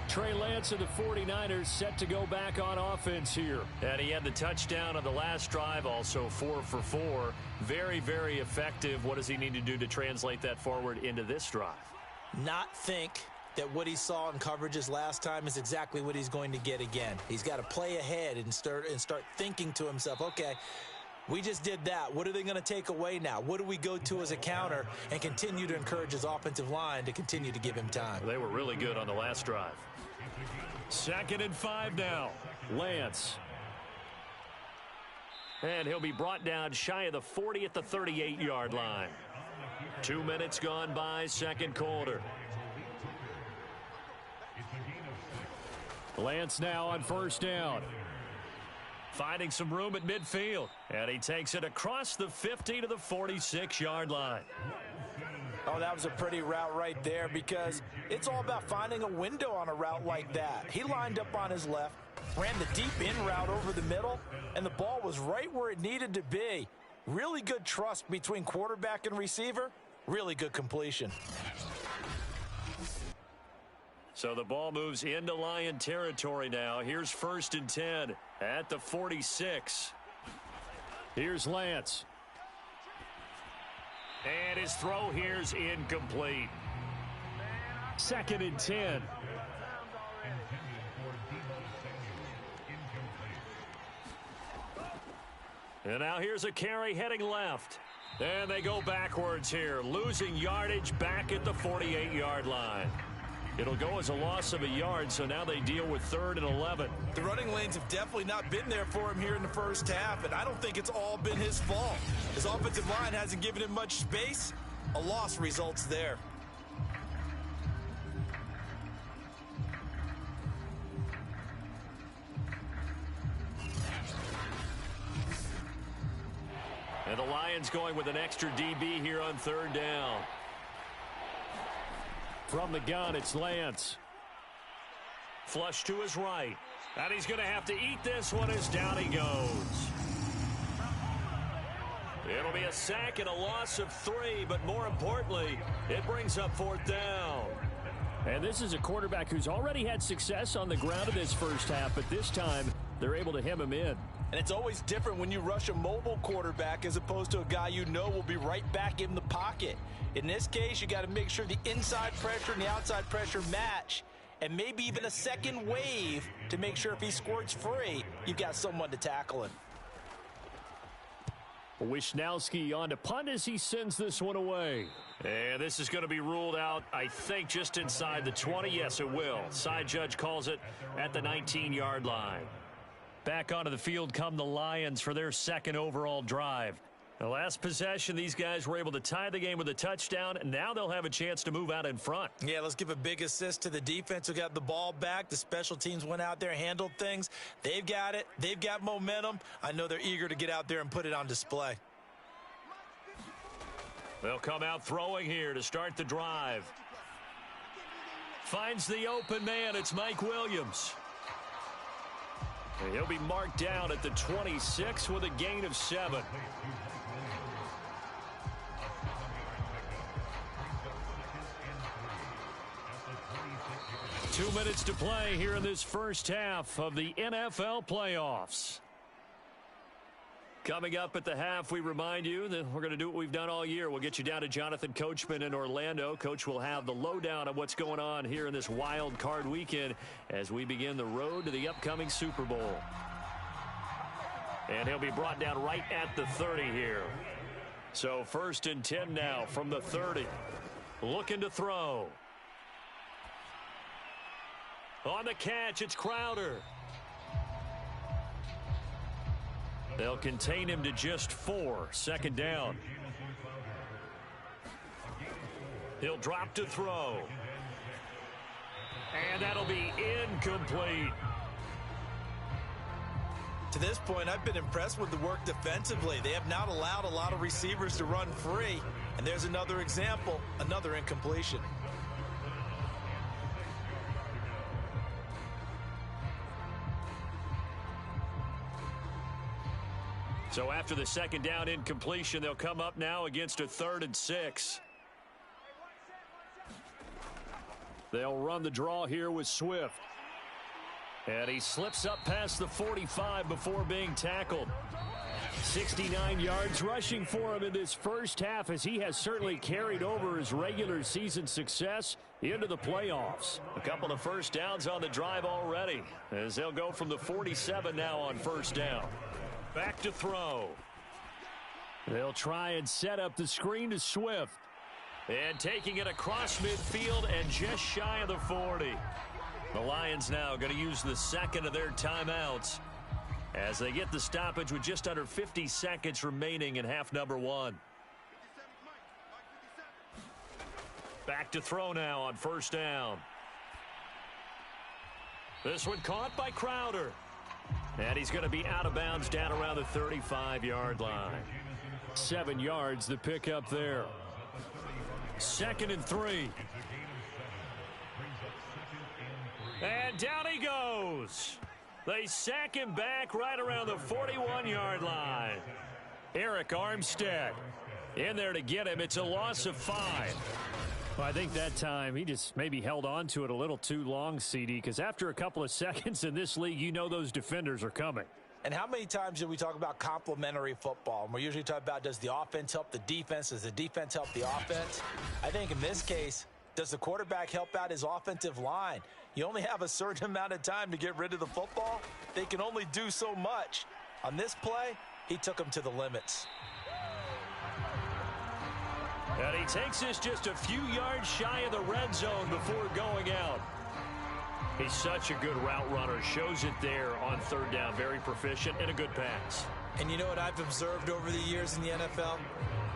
Trey Lance of the 49ers set to go back on offense here.
And he had the touchdown on the last drive, also 4 for 4. Very, very effective. What does he need to do to translate that forward into this drive?
Not think that what he saw in coverages last time is exactly what he's going to get again. He's got to play ahead and start thinking to himself, okay, we just did that. What are they going to take away now? What do we go to as a counter? And continue to encourage his offensive line to continue to give him time.
They were really good on the last drive.
2nd and 5 now. Lance.
And he'll be brought down shy of the 40 at the 38-yard line. 2 minutes gone by, second quarter.
Lance now on first down.
Finding some room at midfield. And he takes it across the 50 to the 46-yard line.
Oh, that was a pretty route right there because it's all about finding a window on a route like that. He lined up on his left, ran the deep in route over the middle, and the ball was right where it needed to be. Really good trust between quarterback and receiver. Really good completion.
So the ball moves into Lion territory now. Here's 1st and 10 at the 46.
Here's Lance.
And his throw here's incomplete.
2nd and 10.
And now here's a carry heading left. And they go backwards here, losing yardage back at the 48-yard line. It'll go as a loss of a yard, so now they deal with 3rd and 11.
The running lanes have definitely not been there for him here in the first half, and I don't think it's all been his fault. His offensive line hasn't given him much space. A loss results there.
And the Lions going with an extra DB here on 3rd down.
From the gun, it's Lance.
Flush to his right. And he's going to have to eat this one as down he goes. It'll be a sack and a loss of 3, but more importantly, it brings up 4th down.
And this is a quarterback who's already had success on the ground in this first half, but this time they're able to hem him in.
And it's always different when you rush a mobile quarterback as opposed to a guy you know will be right back in the pocket. In this case, you got to make sure the inside pressure and the outside pressure match, and maybe even a second wave to make sure if he squirts free, you've got someone to tackle him.
Wisnowski on to punt as he sends this one away.
And this is going to be ruled out, I think, just inside the 20. Yes, it will. Side judge calls it at the 19-yard line. Back onto the field come the Lions for their 2nd overall drive. The last possession, these guys were able to tie the game with a touchdown. Now they'll have a chance to move out in front.
Yeah, let's give a big assist to the defense who got the ball back. The special teams went out there, handled things. They've got it. They've got momentum. I know they're eager to get out there and put it on display.
They'll come out throwing here to start the drive. Finds the open man. It's Mike Williams. And he'll be marked down at the 26 with a gain of 7. Two minutes to play here in this first half of the NFL playoffs. Coming up at the half, we remind you that we're going to do what we've done all year. We'll get you down to Jonathan Coachman in Orlando. Coach will have the lowdown of what's going on here in this wild card weekend as we begin the road to the upcoming Super Bowl. And he'll be brought down right at the 30 here. So 1st and 10 now from the 30. Looking to throw. On the catch, it's Crowder. They'll contain him to just 4. 2nd down. He'll drop to throw. And that'll be incomplete.
To this point, I've been impressed with the work defensively. They have not allowed a lot of receivers to run free. And there's another example, another incompletion.
So after the 2nd down incompletion, they'll come up now against a 3rd and 6. They'll run the draw here with Swift. And he slips up past the 45 before being tackled. 69 yards rushing for him in this first half as he has certainly carried over his regular season success into the playoffs. A couple of first downs on the drive already as they'll go from the 47 now on 1st down. Back to throw. They'll try and set up the screen to Swift. And taking it across midfield and just shy of the 40. The Lions now going to use the 2nd of their timeouts as they get the stoppage with just under 50 seconds remaining in half number 1. Back to throw now on 1st down. This one caught by Crowder. And he's going to be out of bounds down around the 35-yard line. 7 yards the pickup there. 2nd and 3. And down he goes. They sack him back right around the 41-yard line. Eric Armstead in there to get him. It's a loss of 5.
Well, I think that time he just maybe held on to it a little too long, CD, because after a couple of seconds in this league, you know those defenders are coming.
And how many times do we talk about complementary football? And we're usually talking about, does the offense help the defense? Does the defense help the offense? I think in this case, does the quarterback help out his offensive line? You only have a certain amount of time to get rid of the football. They can only do so much. On this play, he took them to the limits.
And he takes this just a few yards shy of the red zone before going out. He's such a good route runner. Shows it there on 3rd down. Very proficient and a good pass.
And you know what I've observed over the years in the NFL?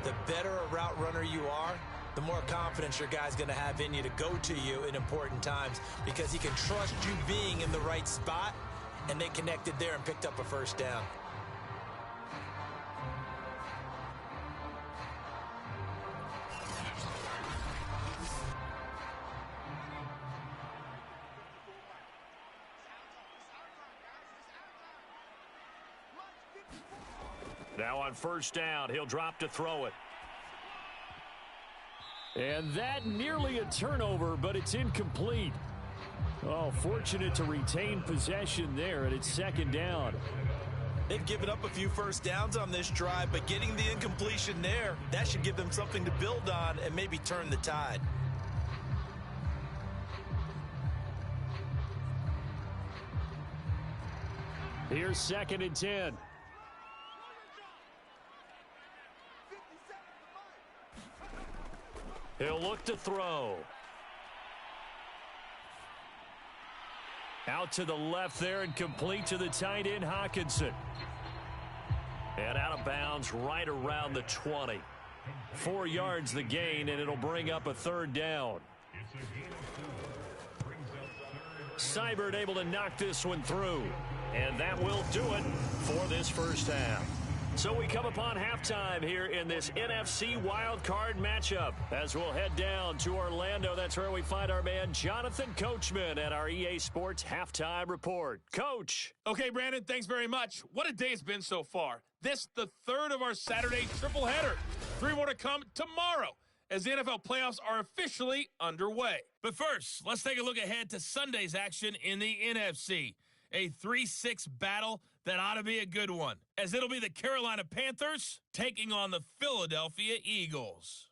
The better a route runner you are, the more confidence your guy's going to have in you to go to you in important times because he can trust you being in the right spot, and they connected there and picked up a 1st down.
Now on 1st down, he'll drop to throw it.
And that nearly a turnover, but it's incomplete. Oh, fortunate to retain possession there, and it's 2nd down.
They've given up a few 1st downs on this drive, but getting the incompletion there, that should give them something to build on and maybe turn the tide.
Here's 2nd and 10.
He'll look to throw. Out to the left there and complete to the tight end, Hawkinson. And out of bounds right around the 20. 4 yards the gain, and it'll bring up a third down. Seibert able to knock this one through. And that will do it for this first half. So we come upon halftime here in this NFC Wildcard matchup as we'll head down to Orlando. That's where we find our man Jonathan Coachman at our EA Sports Halftime Report. Coach.
Okay, Brandon, thanks very much. What a day it's been so far. This, the third of our Saturday triple header. 3 more to come tomorrow as the NFL playoffs are officially underway. But first, let's take a look ahead to Sunday's action in the NFC. A 3-6 battle that ought to be a good one, as it'll be the Carolina Panthers taking on the Philadelphia Eagles.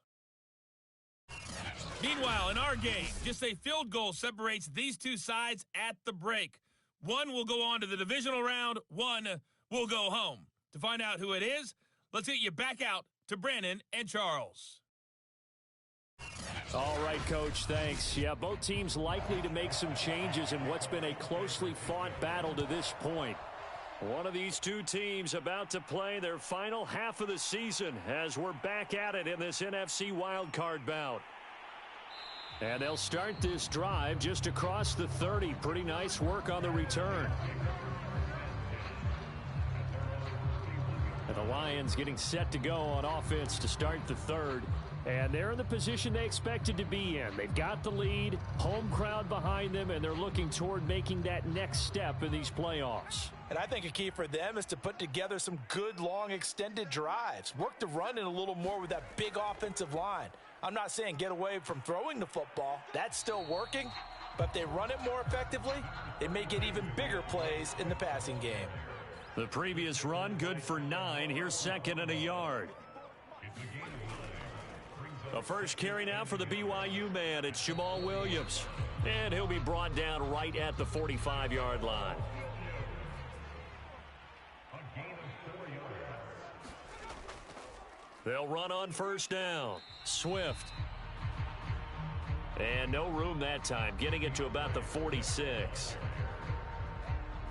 Meanwhile, in our game, just a field goal separates these two sides at the break. One will go on to the divisional round, one will go home. To find out who it is, let's get you back out to Brandon and Charles.
All right, Coach, thanks. Yeah, both teams likely to make some changes in what's been a closely fought battle to this point.
One of these two teams about to play their final half of the season as we're back at it in this NFC wildcard bout.
And they'll start this drive just across the 30. Pretty nice work on the return. And the Lions getting set to go on offense to start the third. And they're in the position they expected to be in. They've got the lead, home crowd behind them, and they're looking toward making that next step in these playoffs.
And I think a key for them is to put together some good, long, extended drives. Work the run in a little more with that big offensive line. I'm not saying get away from throwing the football. That's still working. But if they run it more effectively, they may get even bigger plays in the passing game.
The previous run, good for 9. Here's second and a yard. A first carry now for the BYU man. It's Jamal Williams. And he'll be brought down right at the 45-yard line. They'll run on first down. Swift. And no room that time. Getting it to about the 46.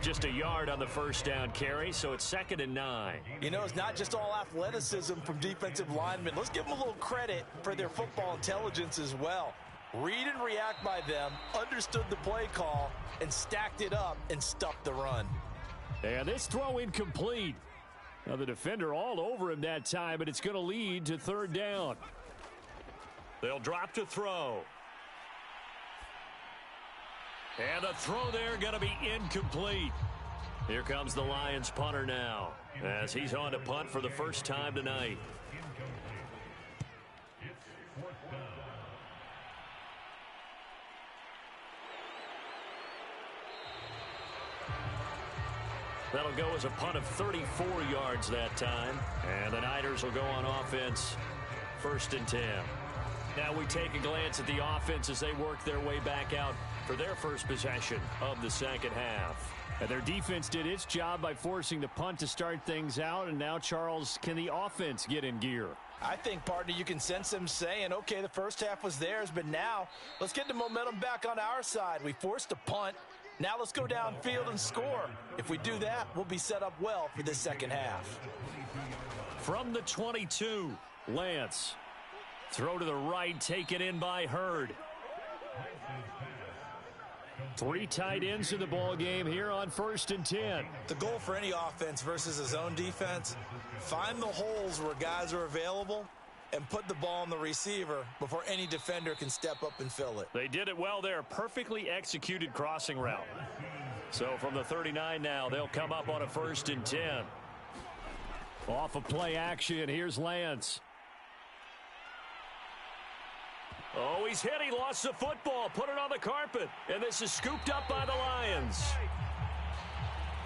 Just a yard on the first down carry, so it's 2nd and 9.
You know, it's not just all athleticism from defensive linemen. Let's give them a little credit for their football intelligence as well. Read and react by them, understood the play call, and stacked it up and stuffed the run.
And this throw incomplete. Now the defender all over him that time, but it's going to lead to 3rd down.
They'll drop to throw. And the throw there going to be incomplete. Here comes the Lions punter now as he's on to punt for the first time tonight. That'll go as a punt of 34 yards that time. And the Niners will go on offense 1st and 10. Now we take a glance at the offense as they work their way back out for their first possession of the second half.
And their defense did its job by forcing the punt to start things out. And now, Charles, can the offense get in gear?
I think, partner, you can sense them saying, okay, the first half was theirs, but now let's get the momentum back on our side. We forced a punt. Now let's go downfield and score. If we do that, we'll be set up well for this second half.
From the 22, Lance. Throw to the right, taken in by Hurd.
3 tight ends in the ball game here on 1st and 10.
The goal for any offense versus a zone defense, find the holes where guys are available and put the ball on the receiver before any defender can step up and fill it.
They did it well there. Perfectly executed crossing route. So from the 39 now, they'll come up on a 1st and 10.
Off of play action, here's Lance.
Oh, he's hit. He lost the football. Put it on the carpet. And this is scooped up by the Lions.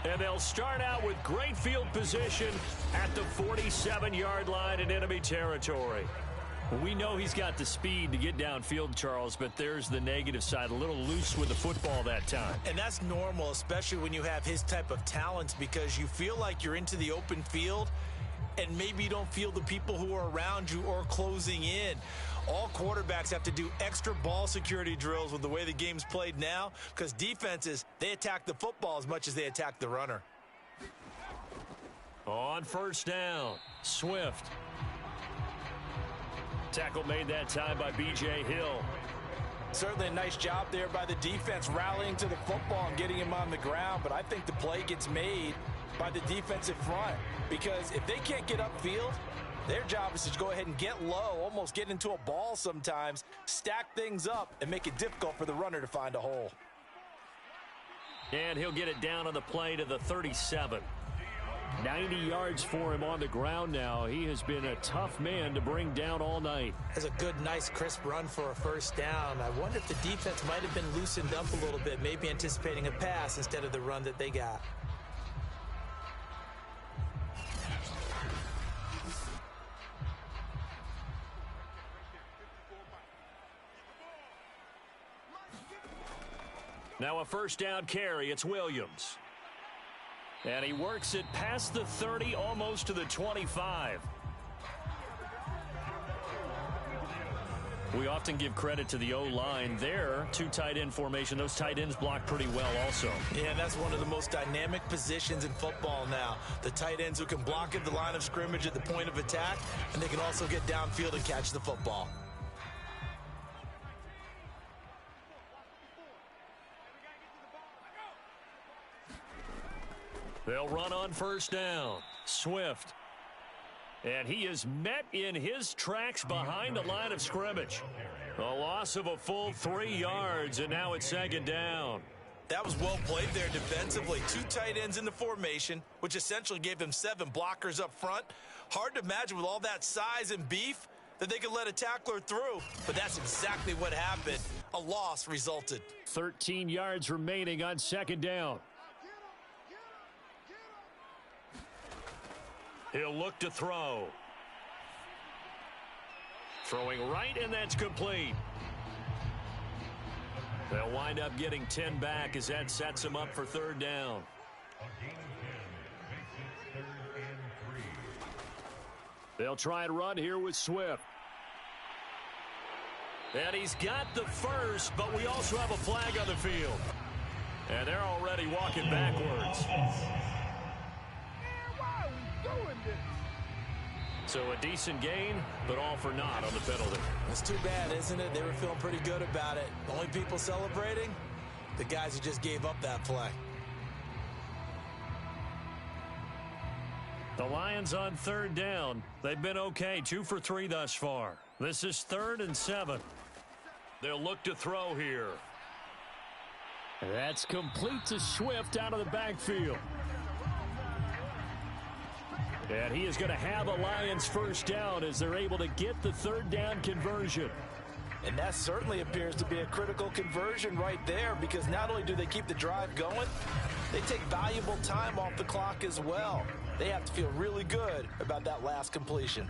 And they'll start out with great field position at the 47-yard line in enemy territory.
Well, we know he's got the speed to get downfield, Charles, but there's the negative side. A little loose with the football that time.
And that's normal, especially when you have his type of talents, because you feel like you're into the open field and maybe you don't feel the people who are around you or closing in. All quarterbacks have to do extra ball security drills with the way the game's played now, because defenses, they attack the football as much as they attack the runner.
On first down, Swift. Tackle made that time by B.J. Hill.
Certainly a nice job there by the defense rallying to the football and getting him on the ground, but I think the play gets made by the defensive front because if they can't get upfield, their job is to go ahead and get low, almost get into a ball sometimes, stack things up, and make it difficult for the runner to find a hole.
And he'll get it down on the play to the 37.
90 yards for him on the ground now. He has been a tough man to bring down all night.
That's a good, nice, crisp run for a first down. I wonder if the defense might have been loosened up a little bit, maybe anticipating a pass instead of the run that they got.
Now a first down carry. It's Williams. And he works it past the 30, almost to the 25. We often give credit to the O-line there. Two tight end formation. Those tight ends block pretty well also.
Yeah, that's one of the most dynamic positions in football now. The tight ends who can block at the line of scrimmage at the point of attack, and they can also get downfield and catch the football.
They'll run on first down. Swift. And he is met in his tracks behind the line of scrimmage. A loss of a full 3 yards, and now it's second down.
That was well played there defensively. Two tight ends in the formation, which essentially gave them 7 blockers up front. Hard to imagine with all that size and beef that they could let a tackler through, but that's exactly what happened. A loss resulted.
13 yards remaining on second down.
He'll look to throw. Throwing right, and that's complete. They'll wind up getting 10 back as that sets them up for third down.
They'll try and run here with Swift.
And he's got the first, but we also have a flag on the field. And they're already walking backwards. So a decent gain, but all for naught on the penalty.
It's too bad, isn't it? They were feeling pretty good about it. The only people celebrating, the guys who just gave up that play.
The Lions on third down. They've been okay, 2 for 3 thus far. This is 3rd and 7. They'll look to throw here.
That's complete to Swift out of the backfield. And he is going to have a Lions first down as they're able to get the third down conversion.
And that certainly appears to be a critical conversion right there because not only do they keep the drive going, they take valuable time off the clock as well. They have to feel really good about that last completion.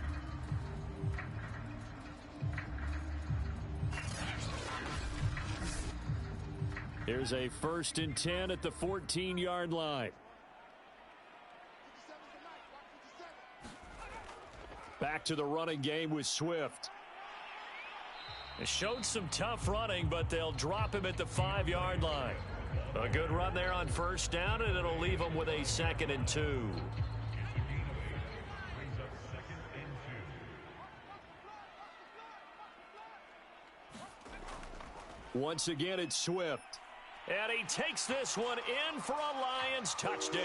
Here's a 1st and 10 at the 14-yard line. Back to the running game with Swift.
It showed some tough running, but they'll drop him at the 5-yard line. A good run there on first down, and it'll leave them with a 2nd and 2.
Once again, it's Swift.
And he takes this one in for a Lions touchdown.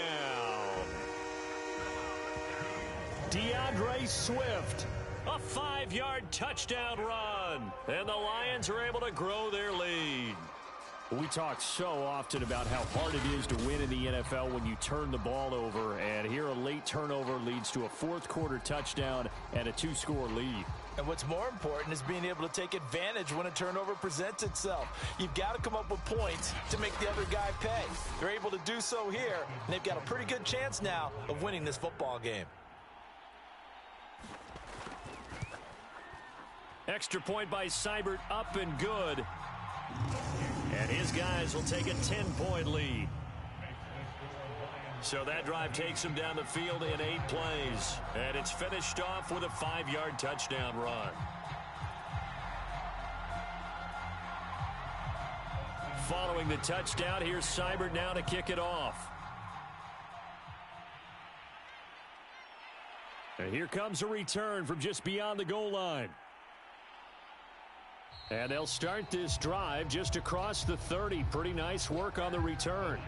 DeAndre Swift, a 5-yard touchdown run, and the Lions are able to grow their lead.
We talk so often about how hard it is to win in the NFL when you turn the ball over, and here a late turnover leads to a 4th-quarter touchdown and a 2-score lead.
And what's more important is being able to take advantage when a turnover presents itself. You've got to come up with points to make the other guy pay. They're able to do so here, and they've got a pretty good chance now of winning this football game.
Extra point by Seibert, up and good. And his guys will take a 10-point lead. So that drive takes him down the field in 8 plays. And it's finished off with a 5-yard touchdown run. Following the touchdown, here's Seibert now to kick it off.
And here comes a return from just beyond the goal line. And they'll start this drive just across the 30. Pretty nice work on the return.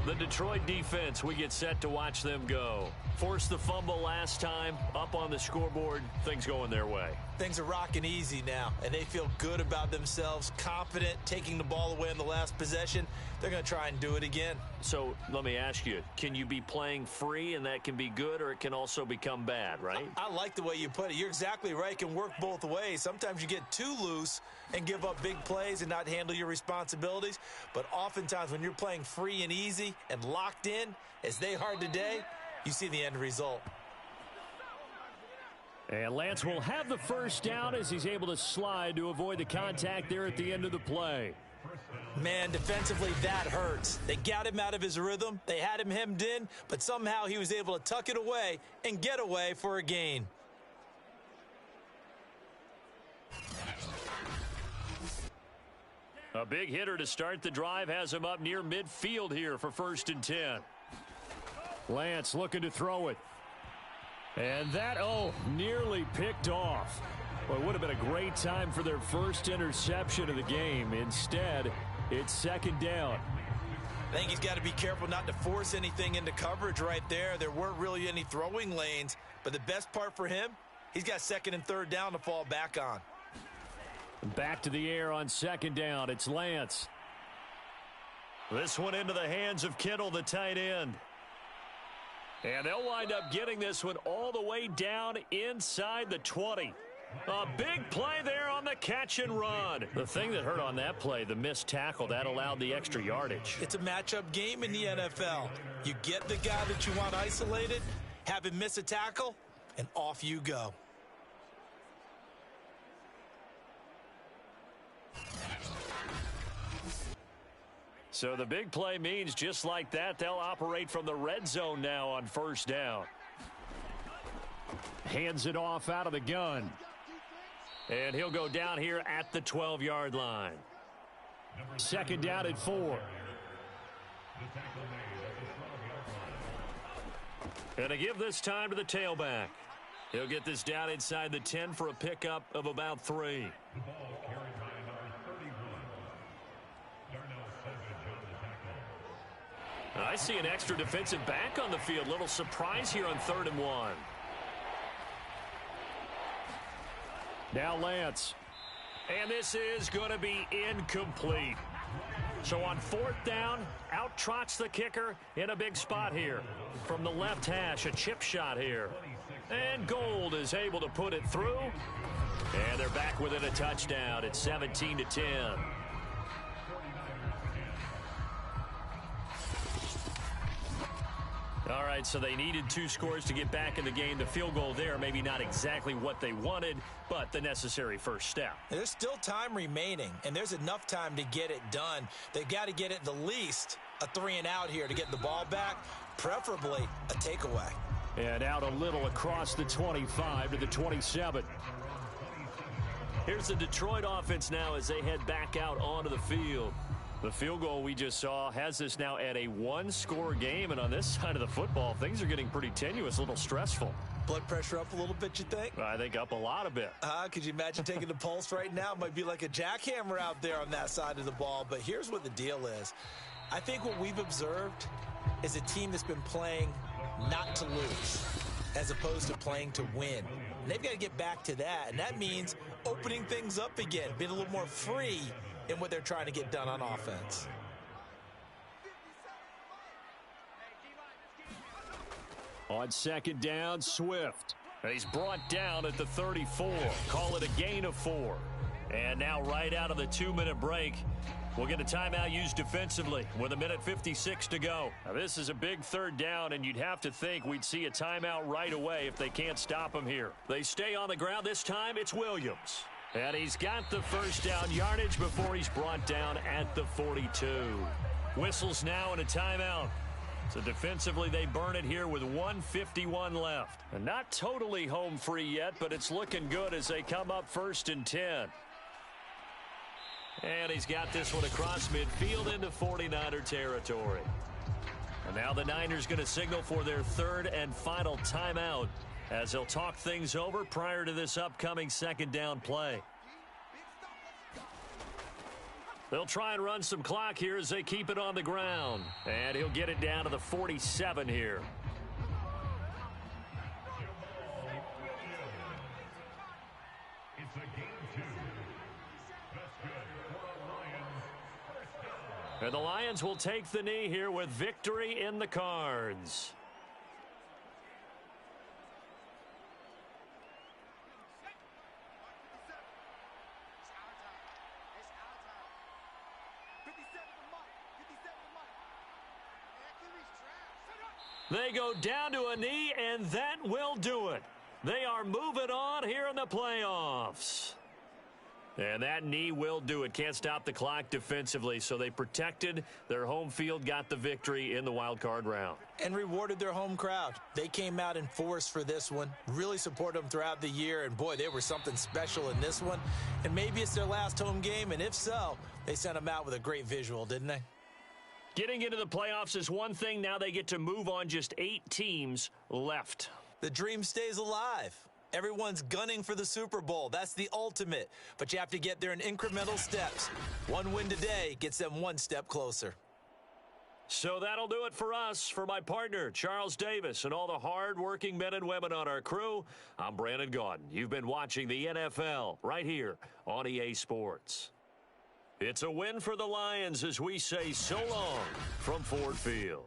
The Detroit defense, we get set to watch them go. Forced the fumble last time, up on the scoreboard, things going their way.
Things are rocking easy now, and they feel good about themselves, confident, taking the ball away in the last possession. They're going to try and do it again.
So let me ask you, can you be playing free and that can be good, or it can also become bad, right?
I like the way you put it. You're exactly right. It can work both ways. Sometimes you get too loose and give up big plays and not handle your responsibilities. But oftentimes when you're playing free and easy and locked in, as they are today, you see the end result.
And Lance will have the first down as he's able to slide to avoid the contact there at the end of the play.
Man, defensively, that hurts. They got him out of his rhythm. They had him hemmed in, but somehow he was able to tuck it away and get away for a gain.
A big hitter to start the drive has him up near midfield here for 1st and 10.
Lance looking to throw it. And that, nearly picked off. Well, it would have been a great time for their first interception of the game. Instead, it's 2nd down.
I think he's got to be careful not to force anything into coverage right there. There weren't really any throwing lanes, but the best part for him, he's got 2nd and 3rd down to fall back on.
Back to the air on 2nd down. It's Lance.
This one into the hands of Kittle, the tight end. And they'll wind up getting this one all the way down inside the 20. A big play there on the catch and run.
The thing that hurt on that play, the missed tackle, that allowed the extra yardage.
It's a matchup game in the NFL. You get the guy that you want isolated, have him miss a tackle, and off you go.
So the big play means just like that, they'll operate from the red zone now on 1st down.
Hands it off out of the gun.
And he'll go down here at the 12-yard line.
2nd down at 4.
And to give this time to the tailback. He'll get this down inside the 10 for a pickup of about 3. I see an extra defensive back on the field. Little surprise here on 3rd and 1.
Now Lance.
And this is going to be incomplete. So on 4th down, out trots the kicker in a big spot here. From the left hash, a chip shot here. And Gold is able to put it through. And they're back within a touchdown at 17-10. All right, so they needed 2 scores to get back in the game. The field goal there, maybe not exactly what they wanted, but the necessary first step.
There's still time remaining, and there's enough time to get it done. They've got to get it the least a 3 and out here to get the ball back, preferably a takeaway.
And out a little across the 25 to the 27.
Here's the Detroit offense now as they head back out onto the field. The field goal we just saw has us now at a 1-score game, and on this side of the football, things are getting pretty tenuous, a little stressful.
Blood pressure up a little bit, you think?
I think up a lot a bit.
Could you imagine taking the pulse right now? It might be like a jackhammer out there on that side of the ball, but here's what the deal is. I think what we've observed is a team that's been playing not to lose as opposed to playing to win. And they've got to get back to that, and that means opening things up again, being a little more free in what they're trying to get done on offense.
On 2nd down, Swift.
And he's brought down at the 34. Call it a gain of 4. And now right out of the 2-minute break, we'll get a timeout used defensively with 1:56 to go. Now this is a big 3rd down, and you'd have to think we'd see a timeout right away if they can't stop him here. They stay on the ground. This time it's Williams. And he's got the first down yardage before he's brought down at the 42. Whistles now and a timeout. So defensively they burn it here with 1:51 left. And not totally home free yet, but it's looking good as they come up 1st and 10. And he's got this one across midfield into 49er territory. And now the Niners going to signal for their third and final timeout as they'll talk things over prior to this upcoming second down play. They'll try and run some clock here as they keep it on the ground. And he'll get it down to the 47 here. And the Lions will take the knee here with victory in the cards. They go down to a knee, and that will do it. They are moving on here in the playoffs. And that knee will do it. Can't stop the clock defensively, so they protected their home field, got the victory in the wild card round.
And rewarded their home crowd. They came out in force for this one, really supported them throughout the year, and boy, they were something special in this one. And maybe it's their last home game, and if so, they sent them out with a great visual, didn't they?
Getting into the playoffs is one thing. Now they get to move on. Just 8 teams left.
The dream stays alive. Everyone's gunning for the Super Bowl. That's the ultimate. But you have to get there in incremental steps. One win today gets them one step closer.
So that'll do it for us. For my partner, Charles Davis, and all the hard-working men and women on our crew, I'm Brandon Gaudin. You've been watching the NFL right here on EA Sports. It's a win for the Lions as we say so long from Ford Field.